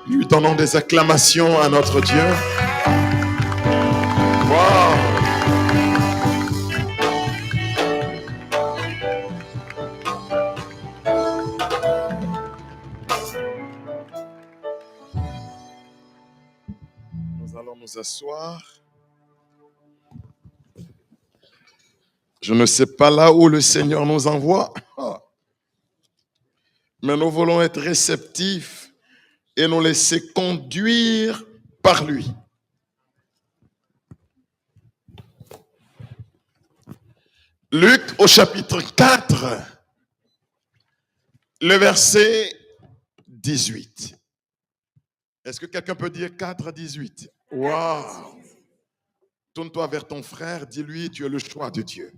Lui donnons des acclamations à notre Dieu. Wow. Nous allons nous asseoir. Je ne sais pas là où le Seigneur nous envoie, mais nous voulons être réceptifs et nous laisser conduire par lui. Luc au chapitre 4, le verset 18. Est-ce que quelqu'un peut dire 4, 18? Waouh! Tourne-toi vers ton frère, dis-lui, tu es le choix de Dieu.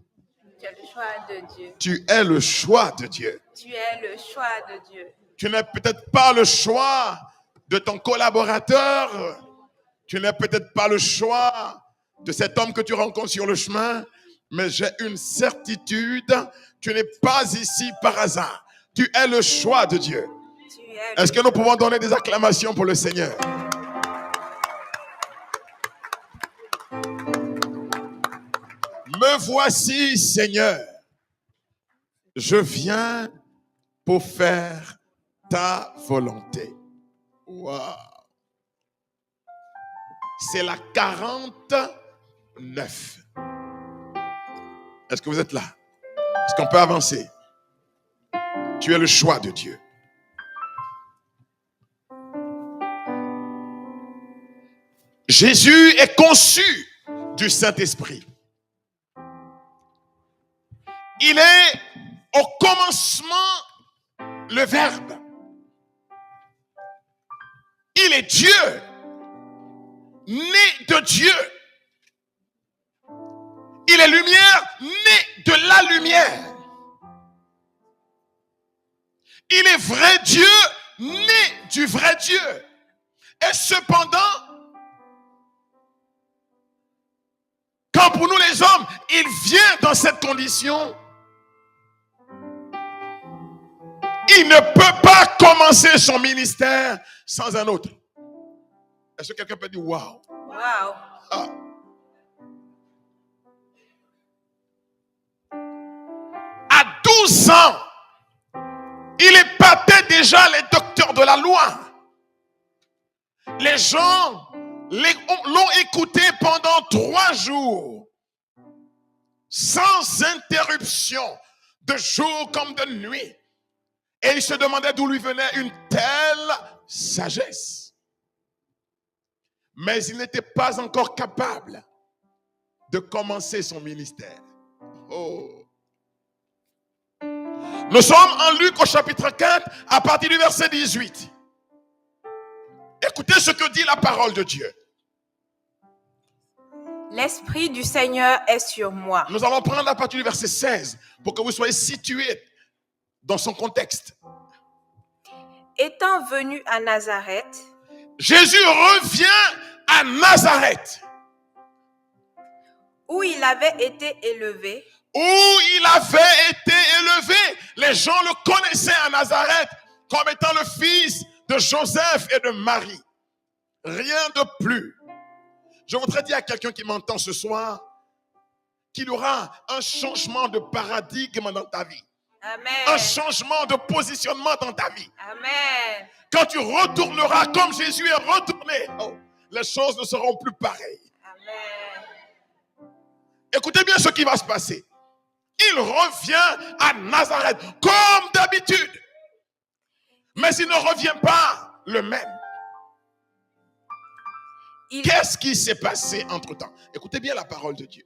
Tu es le choix de Dieu. Tu es le choix de Dieu. Tu es le choix de Dieu. Tu n'es peut-être pas le choix de ton collaborateur. Tu n'es peut-être pas le choix de cet homme que tu rencontres sur le chemin. Mais j'ai une certitude, tu n'es pas ici par hasard. Tu es le choix de Dieu. Est-ce que nous pouvons donner des acclamations pour le Seigneur? Me voici, Seigneur. Je viens pour faire ta volonté. Wow. C'est la 49. Est-ce que vous êtes là? Est-ce qu'on peut avancer? Tu es le choix de Dieu. Jésus est conçu du Saint-Esprit. Il est au commencement le Verbe. Il est Dieu, né de Dieu. Il est lumière, né de la lumière. Il est vrai Dieu, né du vrai Dieu. Et cependant, quand pour nous les hommes, il vient dans cette condition, il ne peut pas commencer son ministère sans un autre. Est-ce que quelqu'un peut dire waouh? Wow. Ah. À 12 ans, il épatait déjà les docteurs de la loi. Les gens l'ont écouté pendant 3 jours, sans interruption, de jour comme de nuit. Et ils se demandaient d'où lui venait une telle sagesse. Mais il n'était pas encore capable de commencer son ministère. Oh. Nous sommes en Luc au chapitre 4 à partir du verset 18. Écoutez ce que dit la parole de Dieu. L'Esprit du Seigneur est sur moi. Nous allons prendre à partir du verset 16 pour que vous soyez situés dans son contexte. Étant venu à Nazareth, Jésus revient à Nazareth, où il avait été élevé. Les gens le connaissaient à Nazareth comme étant le fils de Joseph et de Marie. Rien de plus. Je voudrais dire à quelqu'un qui m'entend ce soir qu'il y aura un changement de paradigme dans ta vie. Amen. Un changement de positionnement dans ta vie. Amen. Quand tu retourneras comme Jésus est retourné, les choses ne seront plus pareilles. Amen. Écoutez bien ce qui va se passer. Il revient à Nazareth comme d'habitude. Mais il ne revient pas le même. Qu'est-ce qui s'est passé entre-temps? Écoutez bien la parole de Dieu.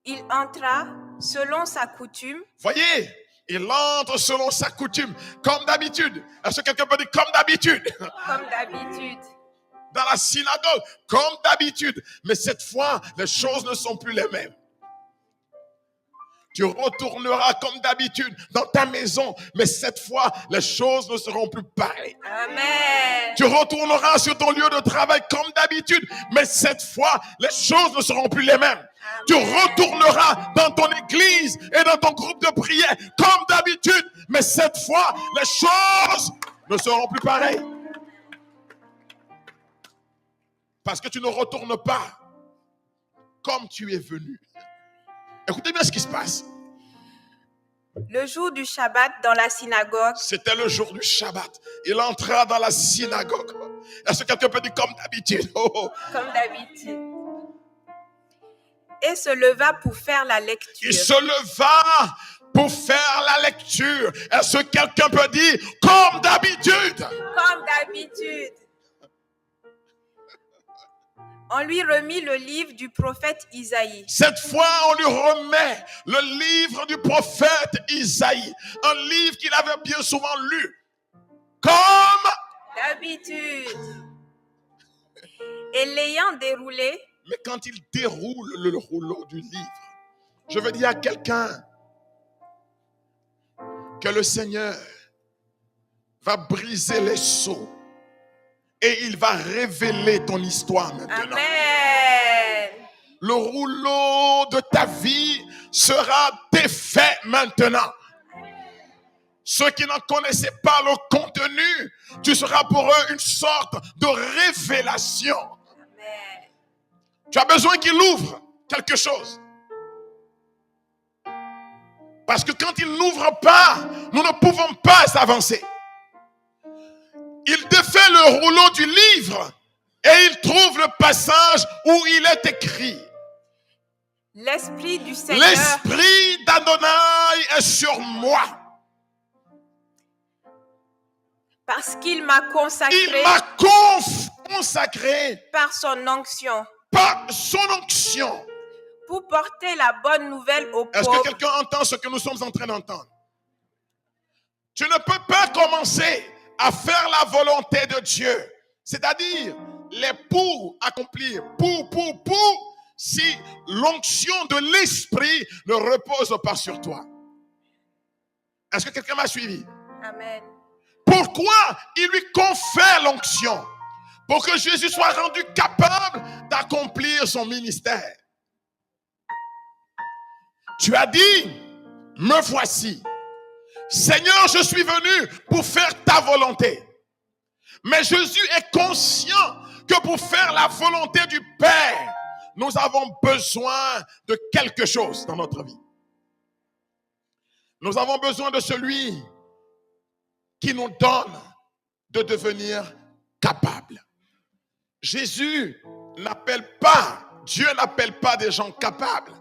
Il entra selon sa coutume. Voyez, il entre selon sa coutume, comme d'habitude. Est-ce que quelqu'un peut dire comme d'habitude? Comme d'habitude. Dans la synagogue, comme d'habitude. Mais cette fois, les choses ne sont plus les mêmes. Tu retourneras comme d'habitude dans ta maison, mais cette fois, les choses ne seront plus pareilles. Amen. Tu retourneras sur ton lieu de travail comme d'habitude, mais cette fois, les choses ne seront plus les mêmes. Amen. Tu retourneras dans ton église et dans ton groupe de prière comme d'habitude, mais cette fois, les choses ne seront plus pareilles. Parce que tu ne retournes pas comme tu es venu. Écoutez bien ce qui se passe. Le jour du Shabbat dans la synagogue, C'était le jour du Shabbat. Il entra dans la synagogue. Est-ce que quelqu'un peut dire comme d'habitude? Oh. comme d'habitude, et se leva pour faire la lecture. Il se leva pour faire la lecture. Est-ce que quelqu'un peut dire comme d'habitude? Comme d'habitude. On lui remit le livre du prophète Isaïe. Cette fois, on lui remet le livre du prophète Isaïe. Un livre qu'il avait bien souvent lu. Comme D'habitude. Et l'ayant déroulé, mais quand il déroule le rouleau du livre, je veux dire à quelqu'un que le Seigneur va briser les sceaux et il va révéler ton histoire maintenant. Amen. Le rouleau de ta vie sera défait maintenant. Ceux qui n'en connaissaient pas le contenu, tu seras pour eux une sorte de révélation. Amen. Tu as besoin qu'il ouvre quelque chose. Parce que quand il n'ouvre pas, nous ne pouvons pas avancer. Il défait le rouleau du livre et il trouve le passage où il est écrit. L'Esprit du Seigneur, L'Esprit d'Adonai est sur moi. parce qu'il m'a consacré Il m'a consacré par son onction par son onction. pour porter la bonne nouvelle aux Est-ce que pauvres. quelqu'un entend ce que nous sommes en train d'entendre? Tu ne peux pas commencer à faire la volonté de Dieu, c'est-à-dire les pour accomplir, pour, si l'onction de l'Esprit ne repose pas sur toi. Est-ce que quelqu'un m'a suivi? Amen. Pourquoi il lui confère l'onction? Pour que Jésus soit rendu capable d'accomplir son ministère. Tu as dit, me voici. Seigneur, je suis venu pour faire ta volonté. Mais Jésus est conscient que pour faire la volonté du Père, nous avons besoin de quelque chose dans notre vie. Nous avons besoin de celui qui nous donne de devenir capable. Jésus n'appelle pas, Dieu n'appelle pas des gens capables.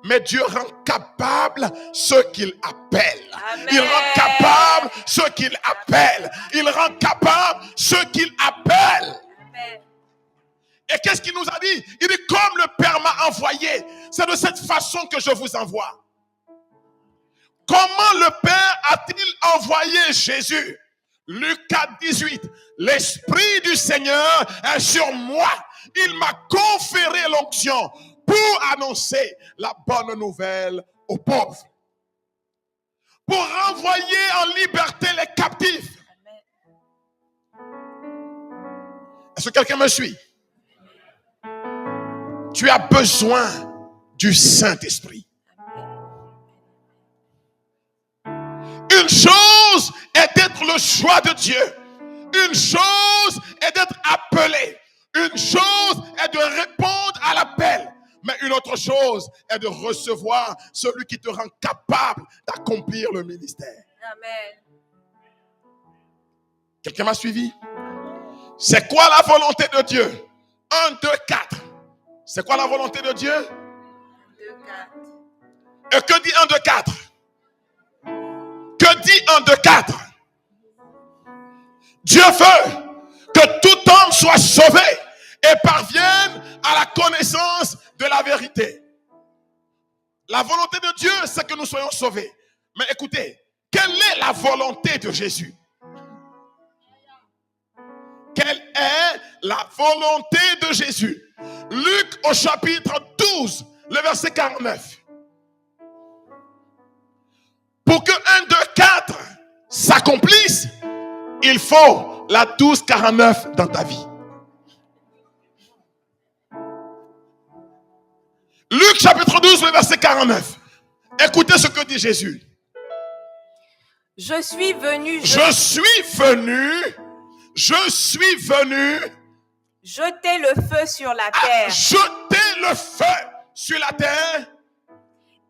Mais Dieu rend capable ceux qu'il appelle. Amen. Il rend capable ceux qu'il appelle. Il rend capable ceux qu'il appelle. Amen. Et qu'est-ce qu'il nous a dit? Il dit, comme le Père m'a envoyé, c'est de cette façon que je vous envoie. Comment le Père a-t-il envoyé Jésus? Luc 4, 18. L'Esprit du Seigneur est sur moi. Il m'a conféré l'onction pour annoncer la bonne nouvelle aux pauvres. Pour renvoyer en liberté les captifs. Est-ce que quelqu'un me suit? Tu as besoin du Saint-Esprit. Une chose est d'être le choix de Dieu. Une chose est d'être appelé. Une chose est de répondre à l'appel. Mais une autre chose est de recevoir celui qui te rend capable d'accomplir le ministère. Amen. Quelqu'un m'a suivi? C'est quoi la volonté de Dieu? 1, 2, 4. C'est quoi la volonté de Dieu? 2, 4. Et que dit 1, 2, 4? Que dit 1, 2, 4? Dieu veut que tout homme soit sauvé et parvienne à la connaissance de la vérité. La volonté de Dieu, c'est que nous soyons sauvés. Mais écoutez, quelle est la volonté de Jésus? Quelle est la volonté de Jésus? Luc au chapitre 12, le verset 49. Pour que 1, 2, 4 s'accomplisse, il faut la 12, 49 dans ta vie. Luc chapitre 12, le verset 49. Écoutez ce que dit Jésus. Je suis venu jeter le feu sur la terre. Jeter le feu sur la terre.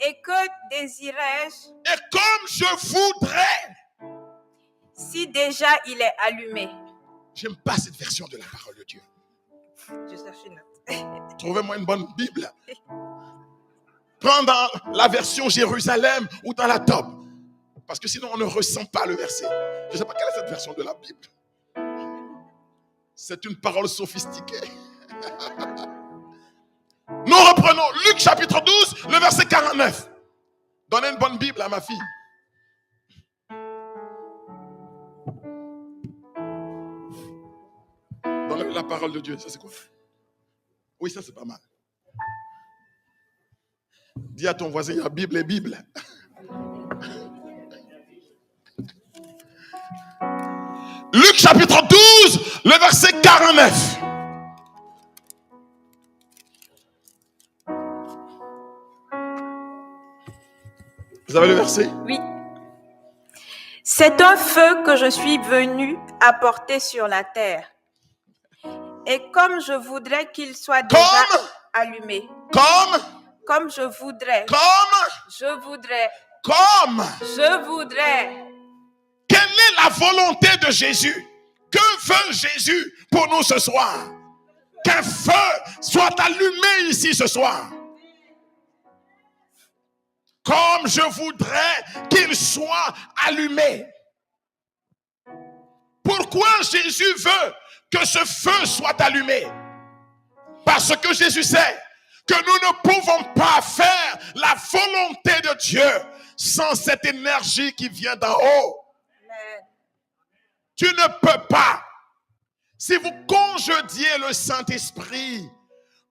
Et que désirais-je Et comme je voudrais. si déjà il est allumé? J'aime pas cette version de la parole de Dieu. Je cherche une note. Trouvez-moi une bonne Bible. Prends dans la version Jérusalem ou dans la Top. Parce que sinon on ne ressent pas le verset. Je ne sais pas quelle est cette version de la Bible. C'est une parole sophistiquée. Nous reprenons Luc chapitre 12, le verset 49. Donnez une bonne Bible à ma fille. Donnez la parole de Dieu. Ça c'est quoi? Oui, ça c'est pas mal. Dis à ton voisin, il y a Bible et Bible. Luc chapitre 12, le verset 49. Vous avez le verset? Oui. C'est un feu que je suis venu apporter sur la terre. Et comme je voudrais qu'il soit déjà allumé. Comme je voudrais. Je voudrais. Quelle est la volonté de Jésus? Que veut Jésus pour nous ce soir? Qu'un feu soit allumé ici ce soir. Comme je voudrais qu'il soit allumé. Pourquoi Jésus veut que ce feu soit allumé? Parce que Jésus sait que nous ne pouvons pas faire la volonté de Dieu sans cette énergie qui vient d'en haut. Amen. Tu ne peux pas. Si vous congédiez le Saint-Esprit,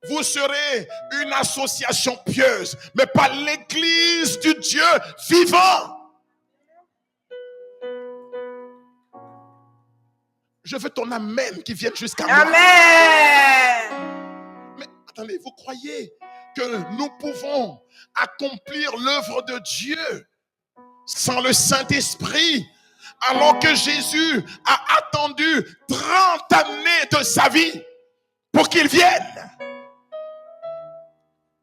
vous serez une association pieuse, mais pas l'église du Dieu vivant. Je veux ton amen qui vienne jusqu'à moi. Amen. Mais attendez, vous croyez que nous pouvons accomplir l'œuvre de Dieu sans le Saint-Esprit, alors que Jésus a attendu 30 années de sa vie pour qu'il vienne?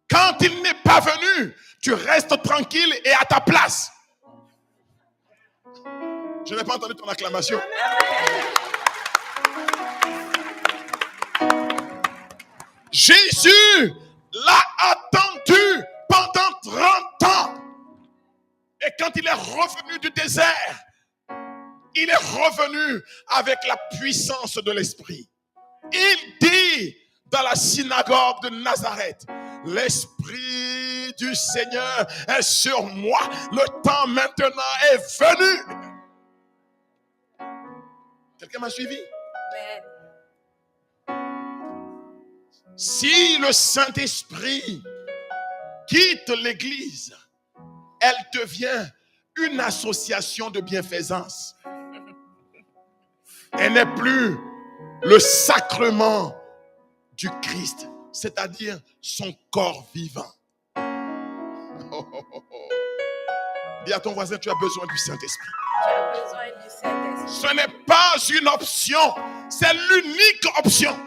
Quand il n'est pas venu, tu restes tranquille et à ta place. Je n'ai pas entendu ton acclamation. Jésus l'a attendu pendant 30 ans. Et quand il est revenu du désert, il est revenu avec la puissance de l'Esprit. Il dit dans la synagogue de Nazareth: l'Esprit du Seigneur est sur moi. Le temps maintenant est venu. Quelqu'un m'a suivi? Amen. Si le Saint-Esprit quitte l'Église, elle devient une association de bienfaisance. Elle n'est plus le sacrement du Christ, c'est-à-dire son corps vivant. Dis à ton voisin, tu as besoin du Saint-Esprit. Tu as besoin du Saint-Esprit. Ce n'est pas une option, c'est l'unique option.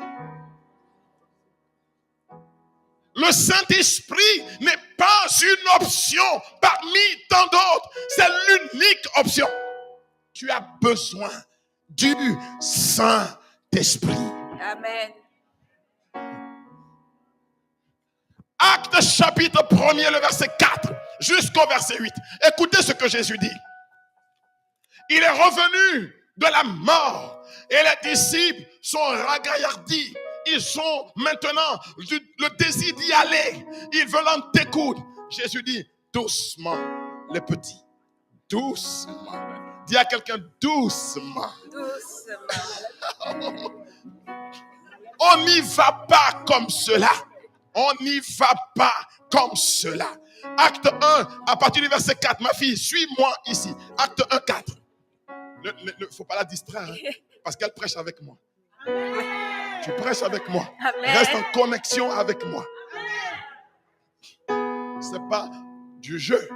Le Saint-Esprit n'est pas une option parmi tant d'autres, c'est l'unique option. Tu as besoin du Saint-Esprit. Amen. Actes chapitre 1er, le verset 4 jusqu'au verset 8. Écoutez ce que Jésus dit. Il est revenu de la mort et les disciples sont ragaillardis. Ils ont maintenant le désir d'y aller. Ils veulent en découdre. Jésus dit: doucement les petits. Doucement. Dis à quelqu'un: doucement. Doucement. On n'y va pas comme cela. On n'y va pas comme cela. Acte 1, à partir du verset 4. Ma fille, suis-moi ici. Acte 1, 4. Il ne faut pas la distraire, hein, parce qu'elle prêche avec moi. Tu prêches avec moi. Amen. Reste en connexion avec moi. Ce n'est pas du jeu.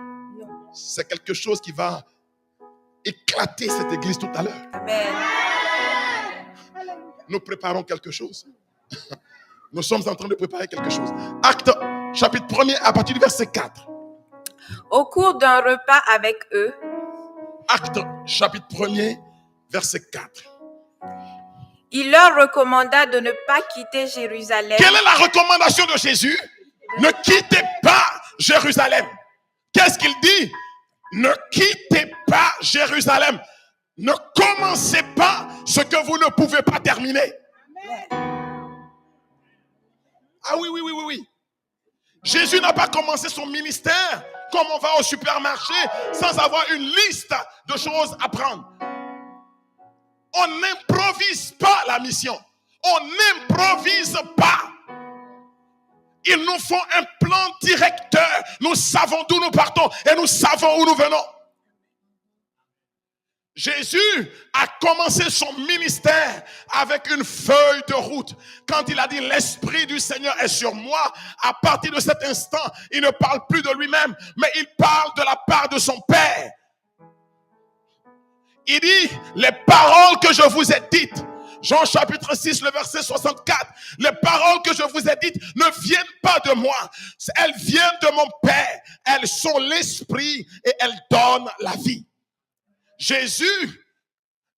C'est quelque chose qui va éclater cette église tout à l'heure. Amen. Nous préparons quelque chose. Nous sommes en train de préparer quelque chose. Acte chapitre 1er à partir du verset 4. Au cours d'un repas avec eux, Acte chapitre 1er, verset 4. Il leur recommanda de ne pas quitter Jérusalem. Quelle est la recommandation de Jésus? Ne quittez pas Jérusalem. Qu'est-ce qu'il dit? Ne quittez pas Jérusalem. Ne commencez pas ce que vous ne pouvez pas terminer. Ah oui. Jésus n'a pas commencé son ministère comme on va au supermarché sans avoir une liste de choses à prendre. On n'improvise pas la mission. On n'improvise pas. Il nous faut un plan directeur. Nous savons d'où nous partons et nous savons où nous venons. Jésus a commencé son ministère avec une feuille de route. Quand il a dit l'Esprit du Seigneur est sur moi, à partir de cet instant, il ne parle plus de lui-même, mais il parle de la part de son Père. Il dit, les paroles que je vous ai dites, Jean chapitre 6, le verset 64, les paroles que je vous ai dites ne viennent pas de moi, elles viennent de mon Père. Elles sont l'Esprit et elles donnent la vie. Jésus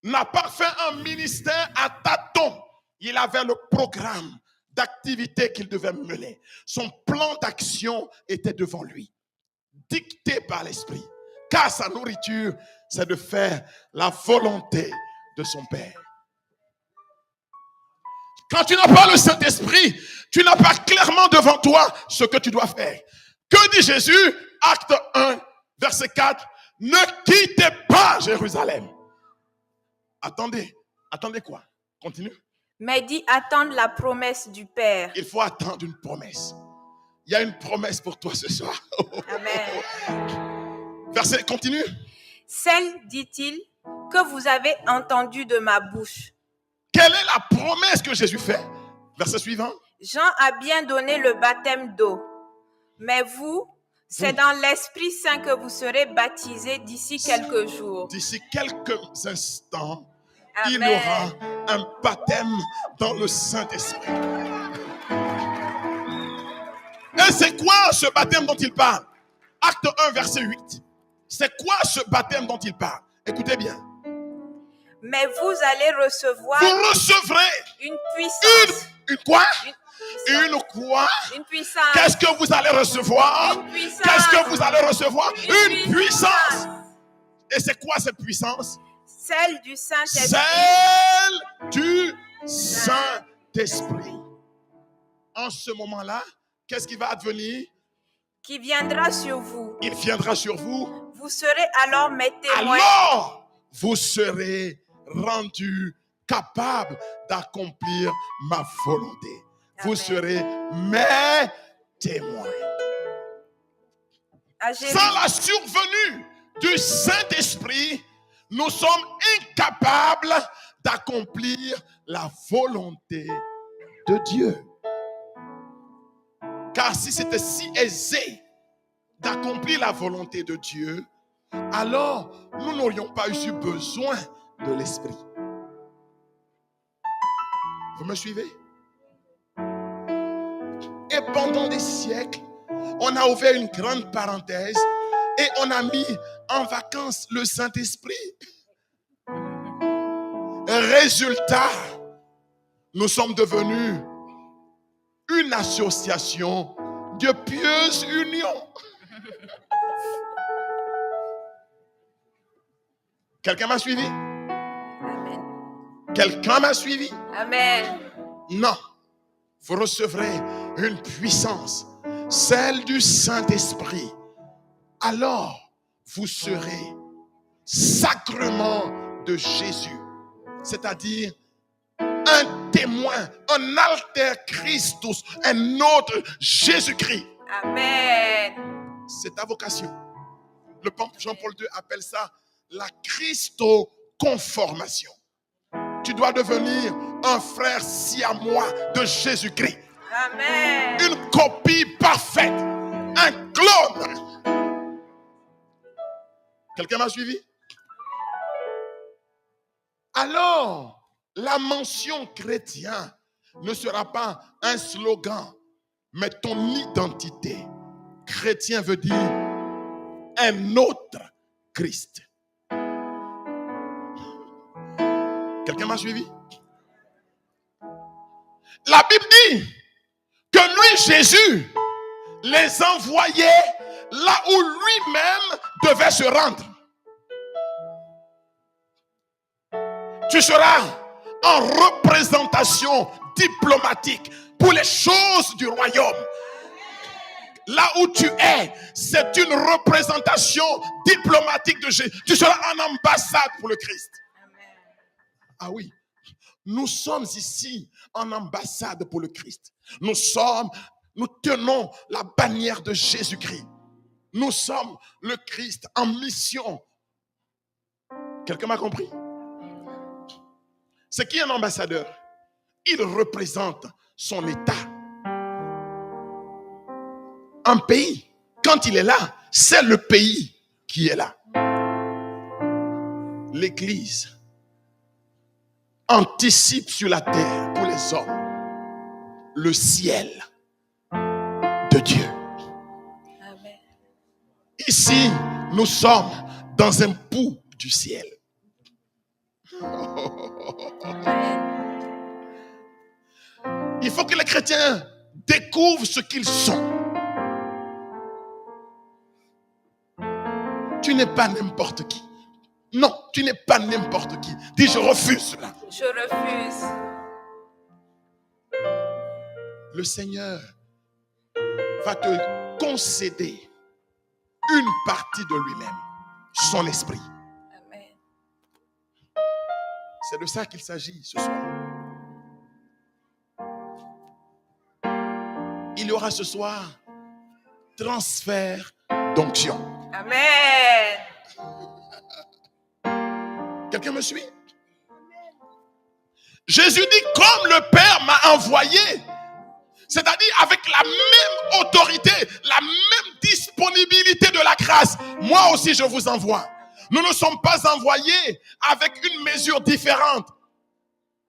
n'a pas fait un ministère à tâtons. Il avait le programme d'activité qu'il devait mener. Son plan d'action était devant lui, dicté par l'Esprit. Car sa nourriture, c'est de faire la volonté de son Père. Quand tu n'as pas le Saint-Esprit, tu n'as pas clairement devant toi ce que tu dois faire. Que dit Jésus? Acte 1, verset 4. Ne quittez pas Jérusalem. Attendez quoi? Continue. Mais dit attendre la promesse du Père. Il faut attendre une promesse. Il y a une promesse pour toi ce soir. Amen. Verset, continue. Celle, dit-il, que vous avez entendue de ma bouche. Quelle est la promesse que Jésus fait? Verset suivant. Jean a bien donné le baptême d'eau, mais vous, c'est dans l'Esprit Saint que vous serez baptisés d'ici quelques jours. D'ici quelques instants, Amen. Il y aura un baptême dans le Saint-Esprit. Et c'est quoi ce baptême dont il parle? Acte 1, verset 8. C'est quoi ce baptême dont il parle? Écoutez bien. Mais vous allez recevoir vous recevrez une puissance. Une quoi? Une quoi? Une puissance. Qu'est-ce que vous allez recevoir? Une puissance. Qu'est-ce que vous allez recevoir? Une puissance. Et c'est quoi cette puissance? Celle du Saint-Esprit. Celle du Saint-Esprit. En ce moment-là, qu'est-ce qui va advenir? Qui viendra sur vous. Il viendra sur vous. Vous serez alors mes témoins. Alors, vous serez rendus capables d'accomplir ma volonté. Amen. Vous serez mes témoins. Sans la survenue du Saint-Esprit, nous sommes incapables d'accomplir la volonté de Dieu. Car si c'était si aisé d'accomplir la volonté de Dieu, alors nous n'aurions pas eu besoin de l'Esprit. Vous me suivez? Et pendant des siècles, on a ouvert une grande parenthèse et on a mis en vacances le Saint-Esprit. Résultat, nous sommes devenus une association de pieuses unions. Quelqu'un m'a suivi? Amen. Quelqu'un m'a suivi? Amen. Non. Vous recevrez une puissance, celle du Saint-Esprit. Alors, vous serez sacrement de Jésus. C'est-à-dire un témoin, un alter Christus, un autre Jésus-Christ. Amen. C'est ta vocation. Le pape Jean-Paul II appelle ça la Christo-conformation. Tu dois devenir un frère siamois de Jésus-Christ. Amen. Une copie parfaite. Un clone. Quelqu'un m'a suivi? Alors, la mention chrétien ne sera pas un slogan, mais ton identité. Chrétien veut dire un autre Christ. Quelqu'un m'a suivi? La Bible dit que lui, Jésus, les envoyait là où lui-même devait se rendre. Tu seras en représentation diplomatique pour les choses du royaume. Là où tu es, c'est une représentation diplomatique de Jésus. Tu seras en ambassade pour le Christ. Ah oui, nous sommes ici en ambassade pour le Christ. Nous tenons la bannière de Jésus-Christ. Nous sommes le Christ en mission. Quelqu'un m'a compris? C'est qui un ambassadeur? Il représente son État. Un pays, quand il est là, c'est le pays qui est là. L'Église anticipe sur la terre pour les hommes le ciel de Dieu. Amen. Ici, nous sommes dans un bout du ciel. Il faut que les chrétiens découvrent ce qu'ils sont. Tu n'es pas n'importe qui. Non, tu n'es pas n'importe qui. Dis, je refuse cela. Je refuse. Le Seigneur va te concéder une partie de lui-même, son esprit. Amen. C'est de ça qu'il s'agit ce soir. Il y aura ce soir transfert d'onction. Amen. Quelqu'un me suit? Jésus dit, comme le Père m'a envoyé, c'est-à-dire avec la même autorité, la même disponibilité de la grâce, moi aussi je vous envoie. Nous ne sommes pas envoyés avec une mesure différente.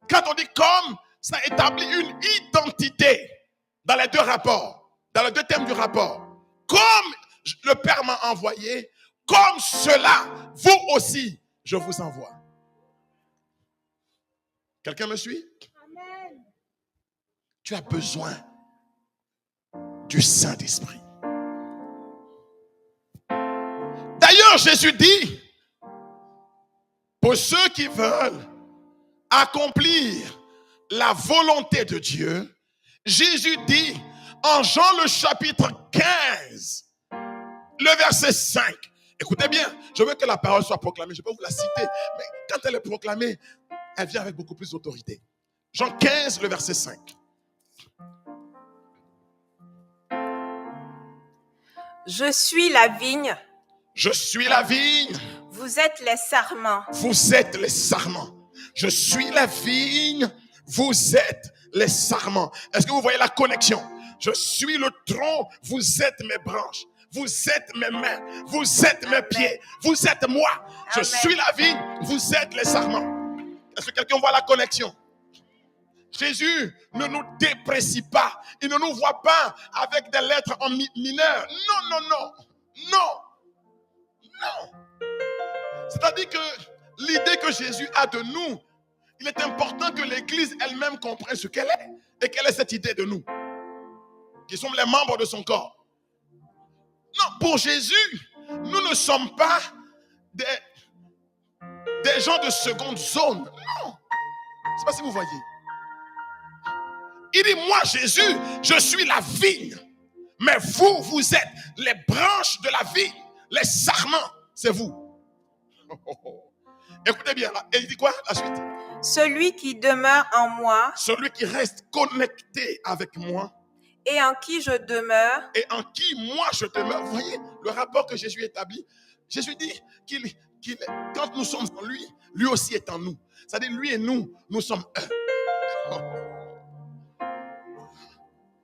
Quand on dit comme, ça établit une identité dans les deux rapports, dans les deux thèmes du rapport. Comme le Père m'a envoyé, comme cela, vous aussi, je vous envoie. Quelqu'un me suit? Amen. Tu as besoin du Saint-Esprit. D'ailleurs, Jésus dit, pour ceux qui veulent accomplir la volonté de Dieu, Jésus dit en Jean le chapitre 15, le verset 5. Écoutez bien, je veux que la parole soit proclamée. Je peux vous la citer, mais quand elle est proclamée, elle vient avec beaucoup plus d'autorité. Jean 15, le verset 5. Je suis la vigne. Je suis la vigne. Vous êtes les sarments. Vous êtes les sarments. Je suis la vigne. Vous êtes les sarments. Est-ce que vous voyez la connexion? Je suis le tronc. Vous êtes mes branches. Vous êtes mes mains. Vous êtes mes pieds. Vous êtes moi. Je suis la vigne. Vous êtes les sarments. Est-ce que quelqu'un voit la connexion? Jésus ne nous déprécie pas. Il ne nous voit pas avec des lettres en mineur. Non, non, non. Non. Non. C'est-à-dire que l'idée que Jésus a de nous, il est important que l'Église elle-même comprenne ce qu'elle est. Et quelle est cette idée de nous, qui sommes les membres de son corps. Non, pour Jésus, nous ne sommes pas des gens de seconde zone. Non. Je ne sais pas si vous voyez. Il dit, moi Jésus, je suis la vigne. Mais vous, vous êtes les branches de la vigne. Les sarments, c'est vous. Écoutez bien là. Et il dit quoi la suite? Celui qui demeure en moi. Celui qui reste connecté avec moi. Et en qui je demeure. Et en qui moi je demeure. Vous voyez le rapport que Jésus établit. Jésus dit quand nous sommes en lui, lui aussi est en nous. C'est-à-dire lui et nous, nous sommes un.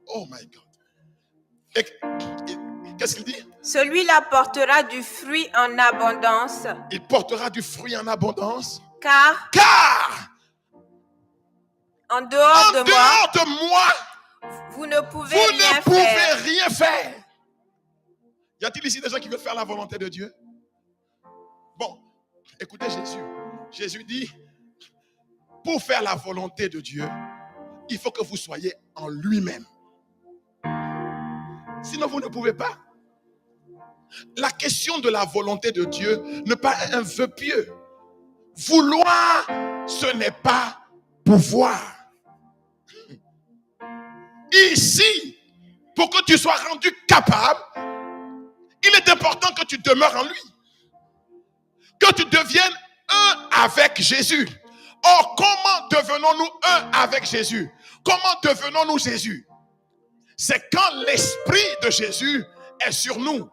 Oh my God. Et qu'est-ce qu'il dit? Celui-là portera du fruit en abondance. Il portera du fruit en abondance. Car En dehors de moi, vous ne pouvez rien faire. Y a-t-il ici des gens qui veulent faire la volonté de Dieu? Bon, écoutez Jésus. Jésus dit, pour faire la volonté de Dieu, il faut que vous soyez en lui-même. Sinon, vous ne pouvez pas. La question de la volonté de Dieu n'est pas un vœu pieux. Vouloir, ce n'est pas pouvoir. Ici, pour que tu sois rendu capable, il est important que tu demeures en lui. Que tu deviennes un avec Jésus. Or, comment devenons-nous un avec Jésus? Comment devenons-nous Jésus? C'est quand l'esprit de Jésus est sur nous.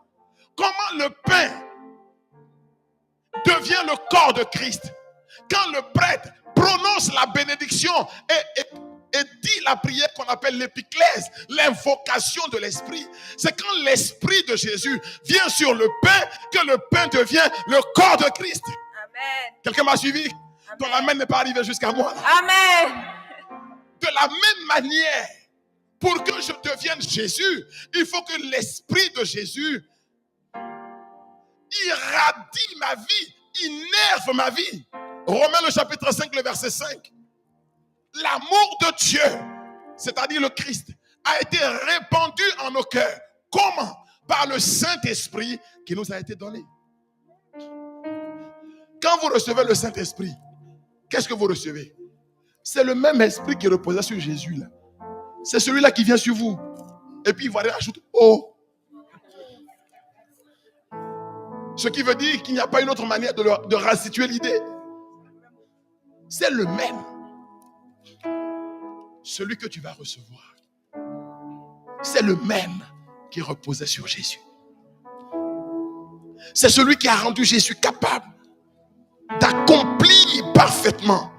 Comment le pain devient le corps de Christ? Quand le prêtre prononce la bénédiction et dit la prière qu'on appelle l'épiclèse, l'invocation de l'esprit, c'est quand l'esprit de Jésus vient sur le pain que le pain devient le corps de Christ. Amen. Quelqu'un m'a suivi? Amen. Ton amen n'est pas arrivé jusqu'à moi. Amen. De la même manière, pour que je devienne Jésus, il faut que l'esprit de Jésus irradie ma vie, innerve ma vie. Romains le chapitre 5, le verset 5. L'amour de Dieu, c'est-à-dire le Christ, a été répandu en nos cœurs. Comment? Par le Saint-Esprit qui nous a été donné. Quand vous recevez le Saint-Esprit, qu'est-ce que vous recevez? C'est le même esprit qui reposait sur Jésus là. C'est celui-là qui vient sur vous. Et puis il va rajouter oh. Ce qui veut dire qu'il n'y a pas une autre manière de restituer l'idée. C'est le même. Celui que tu vas recevoir, c'est le même qui reposait sur Jésus. C'est celui qui a rendu Jésus capable d'accomplir parfaitement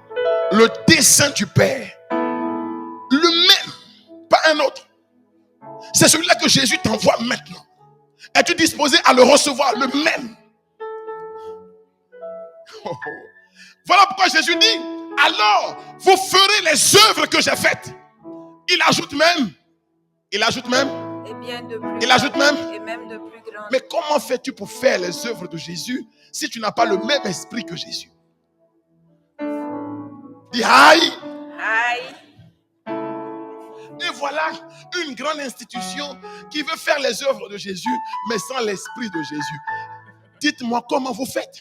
le dessein du Père. Le même, pas un autre. C'est celui-là que Jésus t'envoie maintenant. Es-tu disposé à le recevoir, le même? Voilà pourquoi Jésus dit, alors vous ferez les œuvres que j'ai faites. Il ajoute même, et bien de plus il ajoute même, et même de plus grand. Mais comment fais-tu pour faire les œuvres de Jésus si tu n'as pas le même esprit que Jésus? Dis aïe. Aïe. Et voilà une grande institution qui veut faire les œuvres de Jésus, mais sans l'esprit de Jésus. Dites-moi comment vous faites.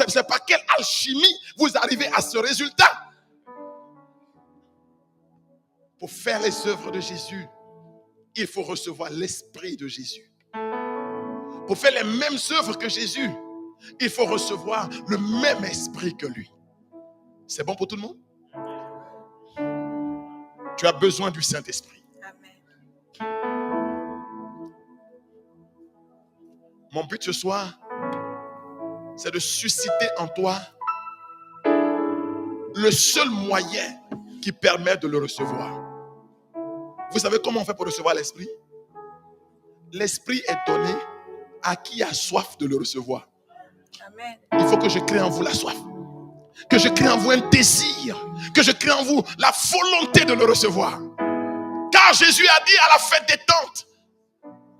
C'est par quelle alchimie vous arrivez à ce résultat? Pour faire les œuvres de Jésus, il faut recevoir l'esprit de Jésus. Pour faire les mêmes œuvres que Jésus, il faut recevoir le même esprit que lui. C'est bon pour tout le monde? Tu as besoin du Saint-Esprit. Amen. Mon but ce soir, c'est de susciter en toi le seul moyen qui permet de le recevoir. Vous savez comment on fait pour recevoir l'Esprit? L'Esprit est donné à qui a soif de le recevoir. Amen. Il faut que je crée en vous la soif. Que je crée en vous un désir. Que je crée en vous la volonté de le recevoir. Car Jésus a dit à la fête des tentes,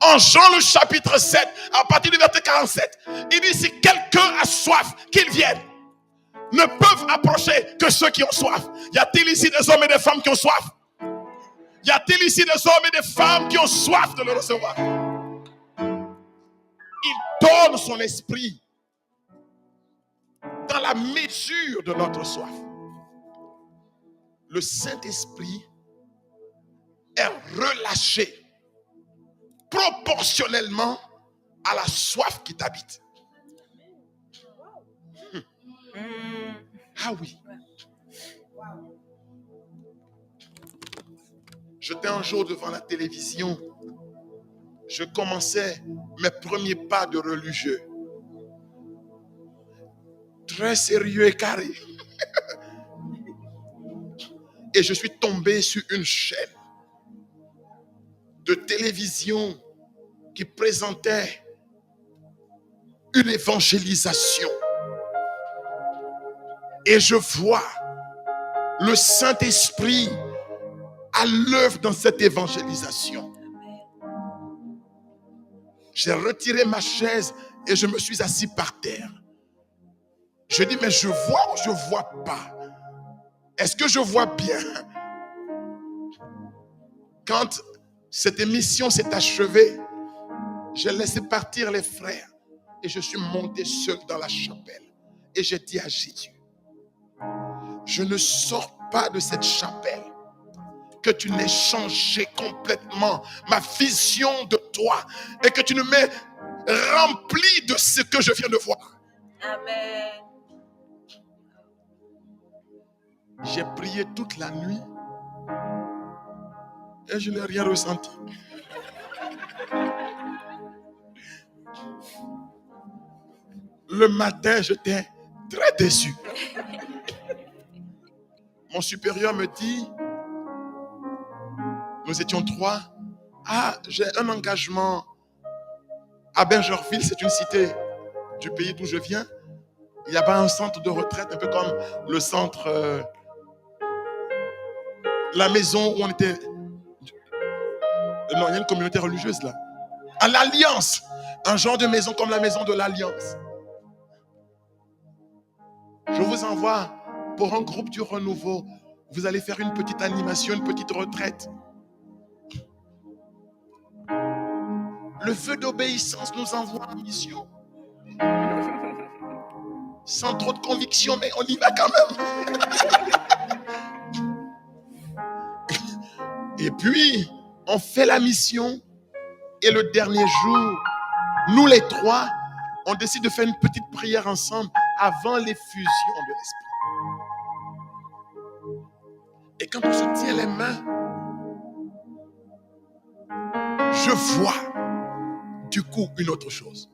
en Jean le chapitre 7, à partir du verset 47, il dit si quelqu'un a soif, qu'il vienne. Ne peuvent approcher que ceux qui ont soif. Y a-t-il ici des hommes et des femmes qui ont soif? Y a-t-il ici des hommes et des femmes qui ont soif de le recevoir? Il donne son esprit dans la mesure de notre soif. Le Saint-Esprit est relâché proportionnellement à la soif qui t'habite. Ah oui. J'étais un jour devant la télévision. Je commençais mes premiers pas de religieux. Très sérieux et carré. Et je suis tombé sur une chaîne de télévision qui présentait une évangélisation. Et je vois le Saint-Esprit à l'œuvre dans cette évangélisation. J'ai retiré ma chaise et je me suis assis par terre. Je dis, mais je vois ou je ne vois pas? Est-ce que je vois bien? Quand cette émission s'est achevée, j'ai laissé partir les frères et je suis monté seul dans la chapelle. Et j'ai dit à Jésus, je ne sors pas de cette chapelle que tu n'aies changé complètement ma vision de toi et que tu ne m'aies rempli de ce que je viens de voir. Amen. J'ai prié toute la nuit et je n'ai rien ressenti. Le matin, j'étais très déçu. Mon supérieur me dit, nous étions 3. Ah, j'ai un engagement à Bergerville, c'est une cité du pays d'où je viens. Il y a pas un centre de retraite, un peu comme le centre, la maison où on était. Non, il y a une communauté religieuse là. À l'Alliance, un genre de maison comme la maison de l'Alliance. Je vous envoie pour un groupe du renouveau. Vous allez faire une petite animation, une petite retraite. Le feu d'obéissance nous envoie en mission. Sans trop de conviction, mais on y va quand même. Et puis, on fait la mission. Et le dernier jour, nous les 3, on décide de faire une petite prière ensemble avant l'effusion de l'Esprit. Et quand on se tient les mains, je vois du coup une autre chose.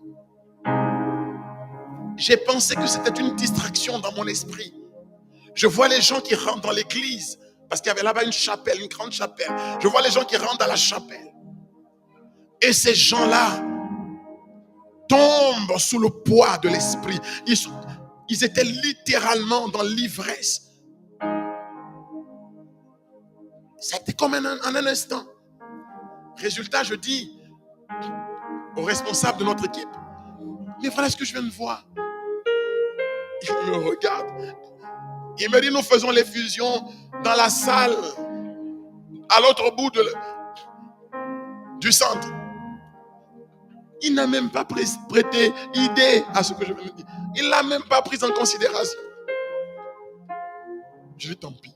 J'ai pensé que c'était une distraction dans mon esprit. Je vois les gens qui rentrent dans l'église, parce qu'il y avait là-bas une chapelle, une grande chapelle. Je vois les gens qui rentrent dans la chapelle. Et ces gens-là tombent sous le poids de l'esprit. Ils étaient littéralement dans l'ivresse. C'était comme en un instant. Résultat, je dis au responsable de notre équipe, mais voilà ce que je viens de voir. Il me regarde. Il me dit, nous faisons l'effusion dans la salle à l'autre bout du centre. Il n'a même pas prêté idée à ce que je viens de dire. Il ne l'a même pas pris en considération. Je dis, tant pis.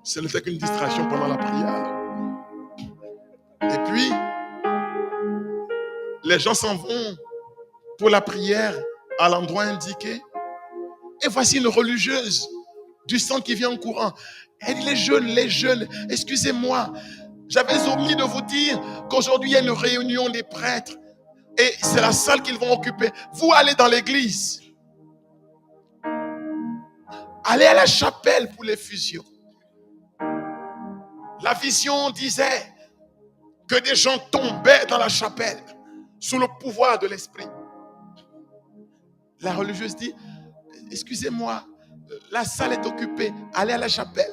Ce n'était qu'une distraction pendant la prière. Et puis, les gens s'en vont pour la prière à l'endroit indiqué. Et voici une religieuse du centre qui vient en courant. Elle dit, les jeunes, excusez-moi, j'avais omis de vous dire qu'aujourd'hui il y a une réunion des prêtres et c'est la salle qu'ils vont occuper. Vous allez dans l'église. Allez à la chapelle pour l'effusion. La vision disait que des gens tombaient dans la chapelle sous le pouvoir de l'esprit. La religieuse dit, excusez-moi, la salle est occupée, allez à la chapelle.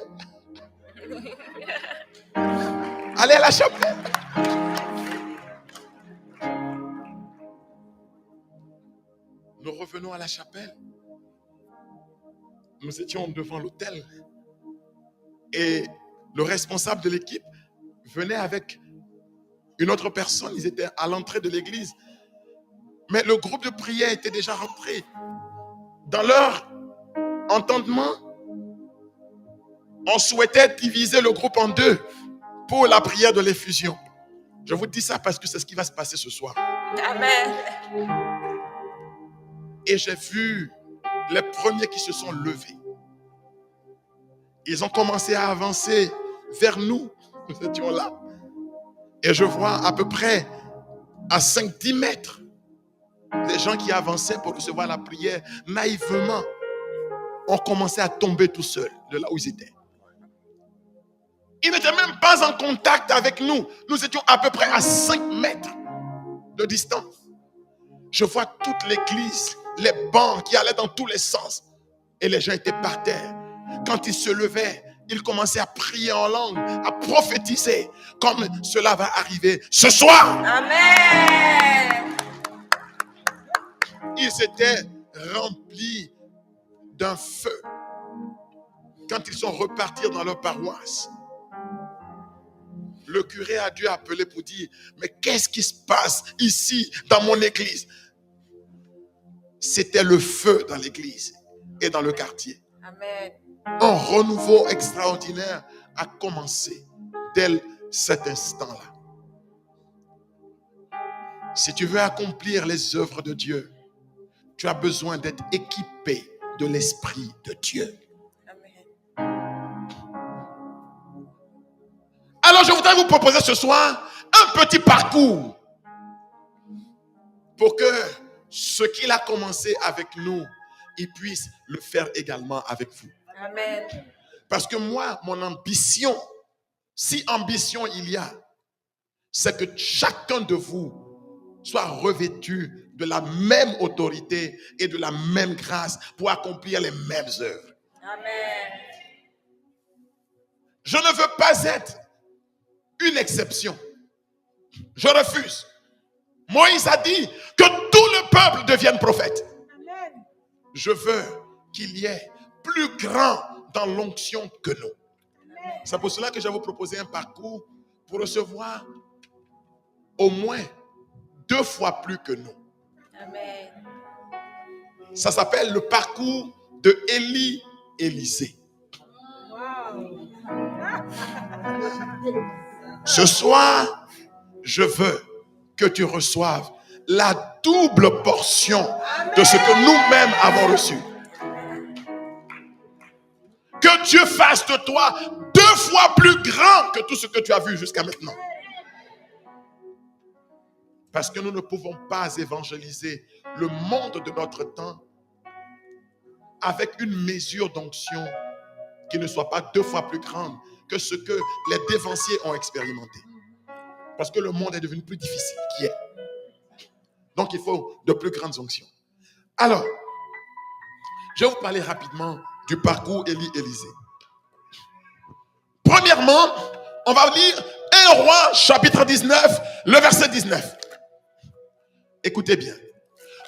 Allez à la chapelle. Nous revenons à la chapelle. Nous étions devant l'autel. Et le responsable de l'équipe venait avec une autre personne. Ils étaient à l'entrée de l'église. Mais le groupe de prière était déjà rentré. Dans leur entendement, on souhaitait diviser le groupe en 2 pour la prière de l'effusion. Je vous dis ça parce que c'est ce qui va se passer ce soir. Amen. Et j'ai vu les premiers qui se sont levés. Ils ont commencé à avancer vers nous. Nous étions là. Et je vois à peu près à 5-10 mètres des gens qui avançaient pour recevoir la prière naïvement ont commencé à tomber tout seuls de là où ils étaient. Ils n'étaient même pas en contact avec nous. Nous étions à peu près à 5 mètres de distance. Je vois toute l'église, les bancs qui allaient dans tous les sens. Et les gens étaient par terre. quand il se levait, il commençait à prier en langue, à prophétiser, comme cela va arriver ce soir. Amen. Ils étaient remplis d'un feu quand ils sont repartis dans leur paroisse. Le curé a dû appeler pour dire, mais qu'est-ce qui se passe ici dans mon église? C'était le feu dans l'église et dans le quartier. Amen. Un renouveau extraordinaire a commencé dès cet instant-là. Si tu veux accomplir les œuvres de Dieu, tu as besoin d'être équipé de l'Esprit de Dieu. Amen. Alors je voudrais vous proposer ce soir un petit parcours pour que ce qu'il a commencé avec nous, il puisse le faire également avec vous. Amen. Parce que moi, mon ambition, si ambition il y a, c'est que chacun de vous soit revêtu de la même autorité et de la même grâce pour accomplir les mêmes œuvres. Amen. Je ne veux pas être une exception. Je refuse. Moïse a dit que tout le peuple devienne prophète. Amen. Je veux qu'il y ait plus grand dans l'onction que nous. C'est pour cela que je vais vous proposer un parcours pour recevoir au moins 2 fois plus que nous. Amen. Ça s'appelle le parcours de Élie Élysée. Wow. Ce soir, je veux que tu reçoives la double portion de ce que nous-mêmes avons reçu. Que Dieu fasse de toi 2 fois plus grand que tout ce que tu as vu jusqu'à maintenant. Parce que nous ne pouvons pas évangéliser le monde de notre temps avec une mesure d'onction qui ne soit pas 2 fois plus grande que ce que les dévanciers ont expérimenté. Parce que le monde est devenu plus difficile qu'hier. Donc il faut de plus grandes onctions. Alors, je vais vous parler rapidement du parcours Élie-Élysée. Premièrement, on va lire 1 Roi chapitre 19, le verset 19. Écoutez bien.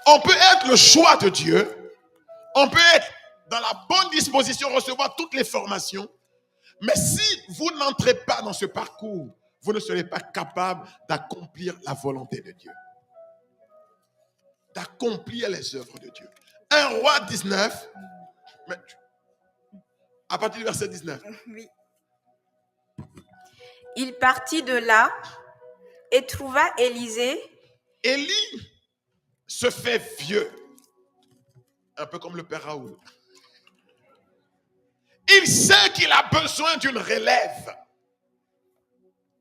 On peut être le choix de Dieu. On peut être dans la bonne disposition, recevoir toutes les formations. Mais si vous n'entrez pas dans ce parcours, vous ne serez pas capable d'accomplir la volonté de Dieu. D'accomplir les œuvres de Dieu. 1 Roi 19, à partir du verset 19. Oui. Il partit de là et trouva Élysée. Élie se fait vieux, un peu comme le père Raoul. Il sait qu'il a besoin d'une relève.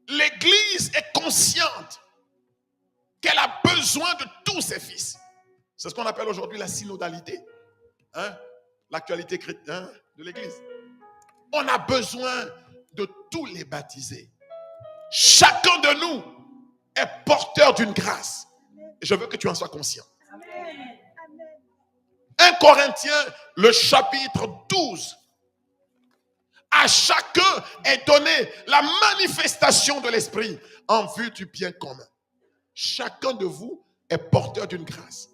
L'Église est consciente qu'elle a besoin de tous ses fils. C'est ce qu'on appelle aujourd'hui la synodalité. L'actualité chrétienne de l'Église. On a besoin de tous les baptisés. Chacun de nous est porteur d'une grâce. Et je veux que tu en sois conscient. 1 Corinthiens, le chapitre 12. À chacun est donnée la manifestation de l'esprit en vue du bien commun. Chacun de vous est porteur d'une grâce.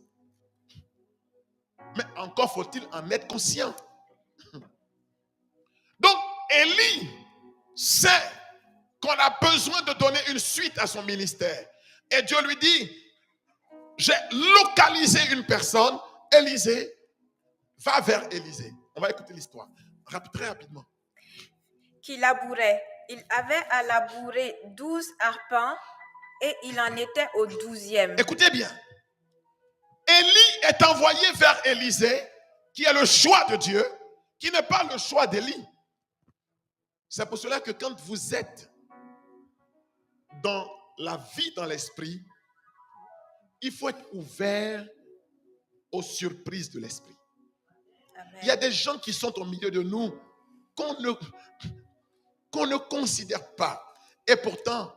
Mais encore faut-il en être conscient. Donc, Élie sait qu'on a besoin de donner une suite à son ministère. Et Dieu lui dit, j'ai localisé une personne, Élysée, va vers Élysée. On va écouter l'histoire, très rapidement. Qui labourait. Il avait à labourer 12 arpents et il en était au 12e. Écoutez bien. Élie est envoyé vers Élysée, qui est le choix de Dieu, qui n'est pas le choix d'Élie. C'est pour cela que quand vous êtes dans la vie dans l'esprit, il faut être ouvert aux surprises de l'esprit. Amen. Il y a des gens qui sont au milieu de nous qu'on ne considère pas. Et pourtant,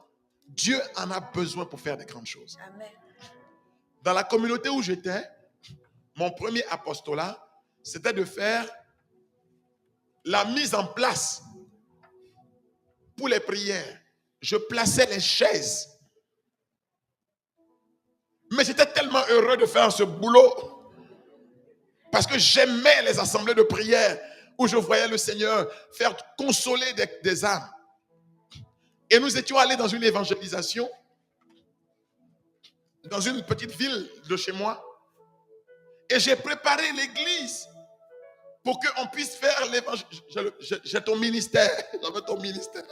Dieu en a besoin pour faire des grandes choses. Amen. Dans la communauté où j'étais, mon premier apostolat, c'était de faire la mise en place pour les prières. Je plaçais les chaises. Mais j'étais tellement heureux de faire ce boulot parce que j'aimais les assemblées de prière où je voyais le Seigneur faire consoler des âmes. Et nous étions allés dans une évangélisation dans une petite ville de chez moi. Et j'ai préparé l'église pour qu'on puisse faire l'évangile. J'ai ton ministère. J'avais ton ministère.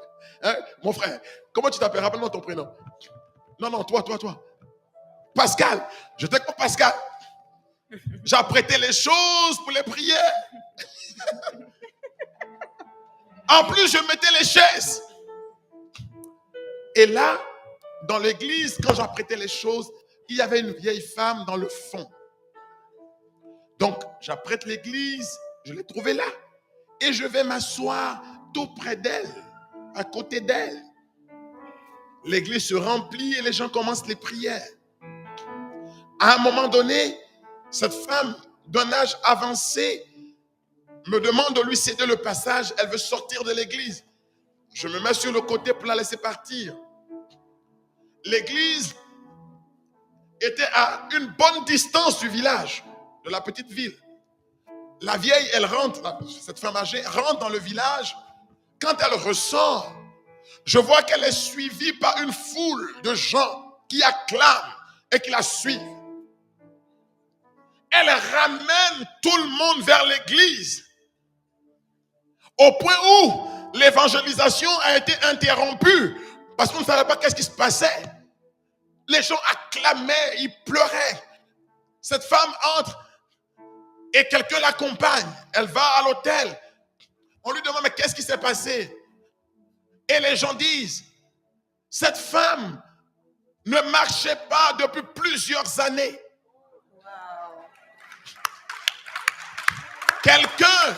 Hein? Mon frère, comment tu t'appelles? Rappelle-moi ton prénom. Non, toi. Pascal. Je t'ai comme Pascal. J'apprêtais les choses pour les prières. En plus, je mettais les chaises. Et là, dans l'église, quand j'apprêtais les choses, il y avait une vieille femme dans le fond. Donc, j'apprête l'église, je l'ai trouvée là. Et je vais m'asseoir tout près d'elle, à côté d'elle. L'église se remplit et les gens commencent les prières. À un moment donné, cette femme d'un âge avancé me demande de lui céder le passage. Elle veut sortir de l'église. Je me mets sur le côté pour la laisser partir. L'église était à une bonne distance du village, de la petite ville. La vieille, elle rentre, cette femme âgée rentre dans le village. Quand elle ressort, je vois qu'elle est suivie par une foule de gens qui acclament et qui la suivent. Elle ramène tout le monde vers l'église. Au point où l'évangélisation a été interrompue parce qu'on ne savait pas qu'est-ce qui se passait. Les gens acclamaient, ils pleuraient. Cette femme entre et quelqu'un l'accompagne. Elle va à l'hôtel. On lui demande, mais qu'est-ce qui s'est passé? Et les gens disent, cette femme ne marchait pas depuis plusieurs années. Quelqu'un,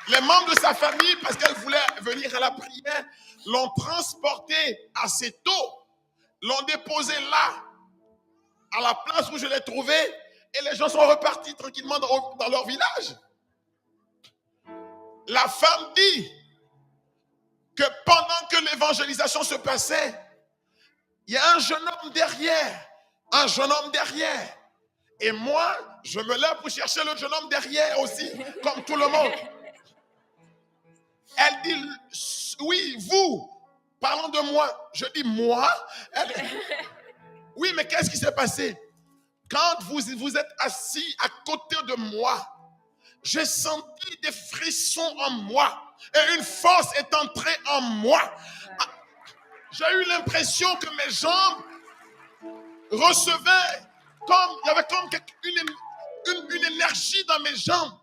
les membres de sa famille, parce qu'elle voulait venir à la prière, l'ont transportée assez tôt, l'ont déposée là, à la place où je l'ai trouvée, et les gens sont repartis tranquillement dans leur village. La femme dit que pendant que l'évangélisation se passait, il y a un jeune homme derrière. Et moi, je me lève pour chercher le jeune homme derrière aussi, comme tout le monde. Elle dit, oui, vous, parlons de moi. Je dis, moi? Oui, mais qu'est-ce qui s'est passé? Quand vous êtes assis à côté de moi, j'ai senti des frissons en moi et une force est entrée en moi. J'ai eu l'impression que mes jambes recevaient il y avait comme une énergie dans mes jambes.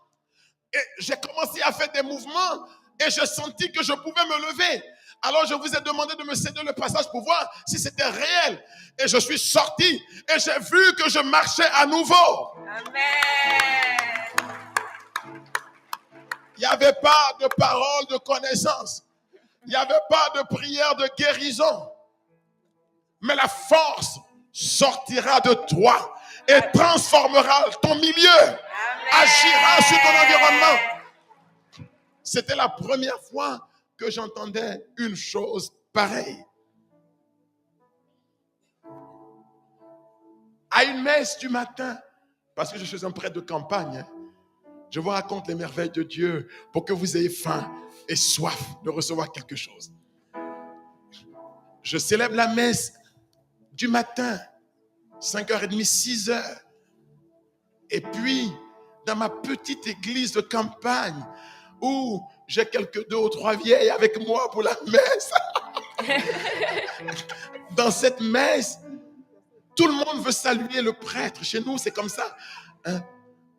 Et j'ai commencé à faire des mouvements et j'ai senti que je pouvais me lever. Alors je vous ai demandé de me céder le passage pour voir si c'était réel. Et je suis sorti et j'ai vu que je marchais à nouveau. Amen. Il n'y avait pas de parole de connaissance. Il n'y avait pas de prière de guérison. Mais la force sortira de toi et transformera ton milieu. Amen. Agira sur ton environnement. C'était la première fois que j'entendais une chose pareille. À une messe du matin, parce que je suis un prêtre de campagne, je vous raconte les merveilles de Dieu pour que vous ayez faim et soif de recevoir quelque chose. Je célèbre la messe du matin, 5h30, 6h. Et puis, dans ma petite église de campagne, où j'ai quelques 2 ou 3 vieilles avec moi pour la messe. Dans cette messe, tout le monde veut saluer le prêtre. Chez nous, c'est comme ça. Hein?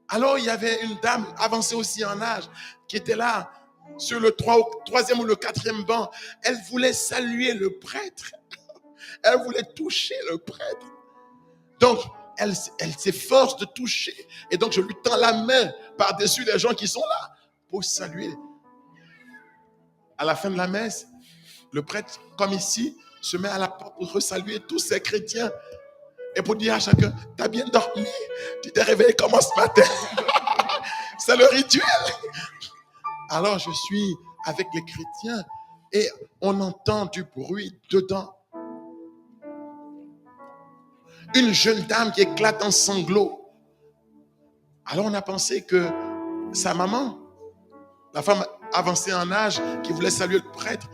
Alors, il y avait une dame avancée aussi en âge qui était là, sur le 3e ou le 4e banc. Elle voulait saluer le prêtre. Elle voulait toucher le prêtre. Donc, elle s'efforce de toucher. Et donc, je lui tends la main par-dessus les gens qui sont là pour saluer. À la fin de la messe, le prêtre, comme ici, se met à la porte pour resaluer tous ces chrétiens et pour dire à chacun, t'as bien dormi, tu t'es réveillé comment ce matin? C'est le rituel. Alors je suis avec les chrétiens et on entend du bruit dedans. Une jeune dame qui éclate en sanglots. Alors on a pensé que sa maman, la femme avancée en âge qui voulait saluer le prêtre,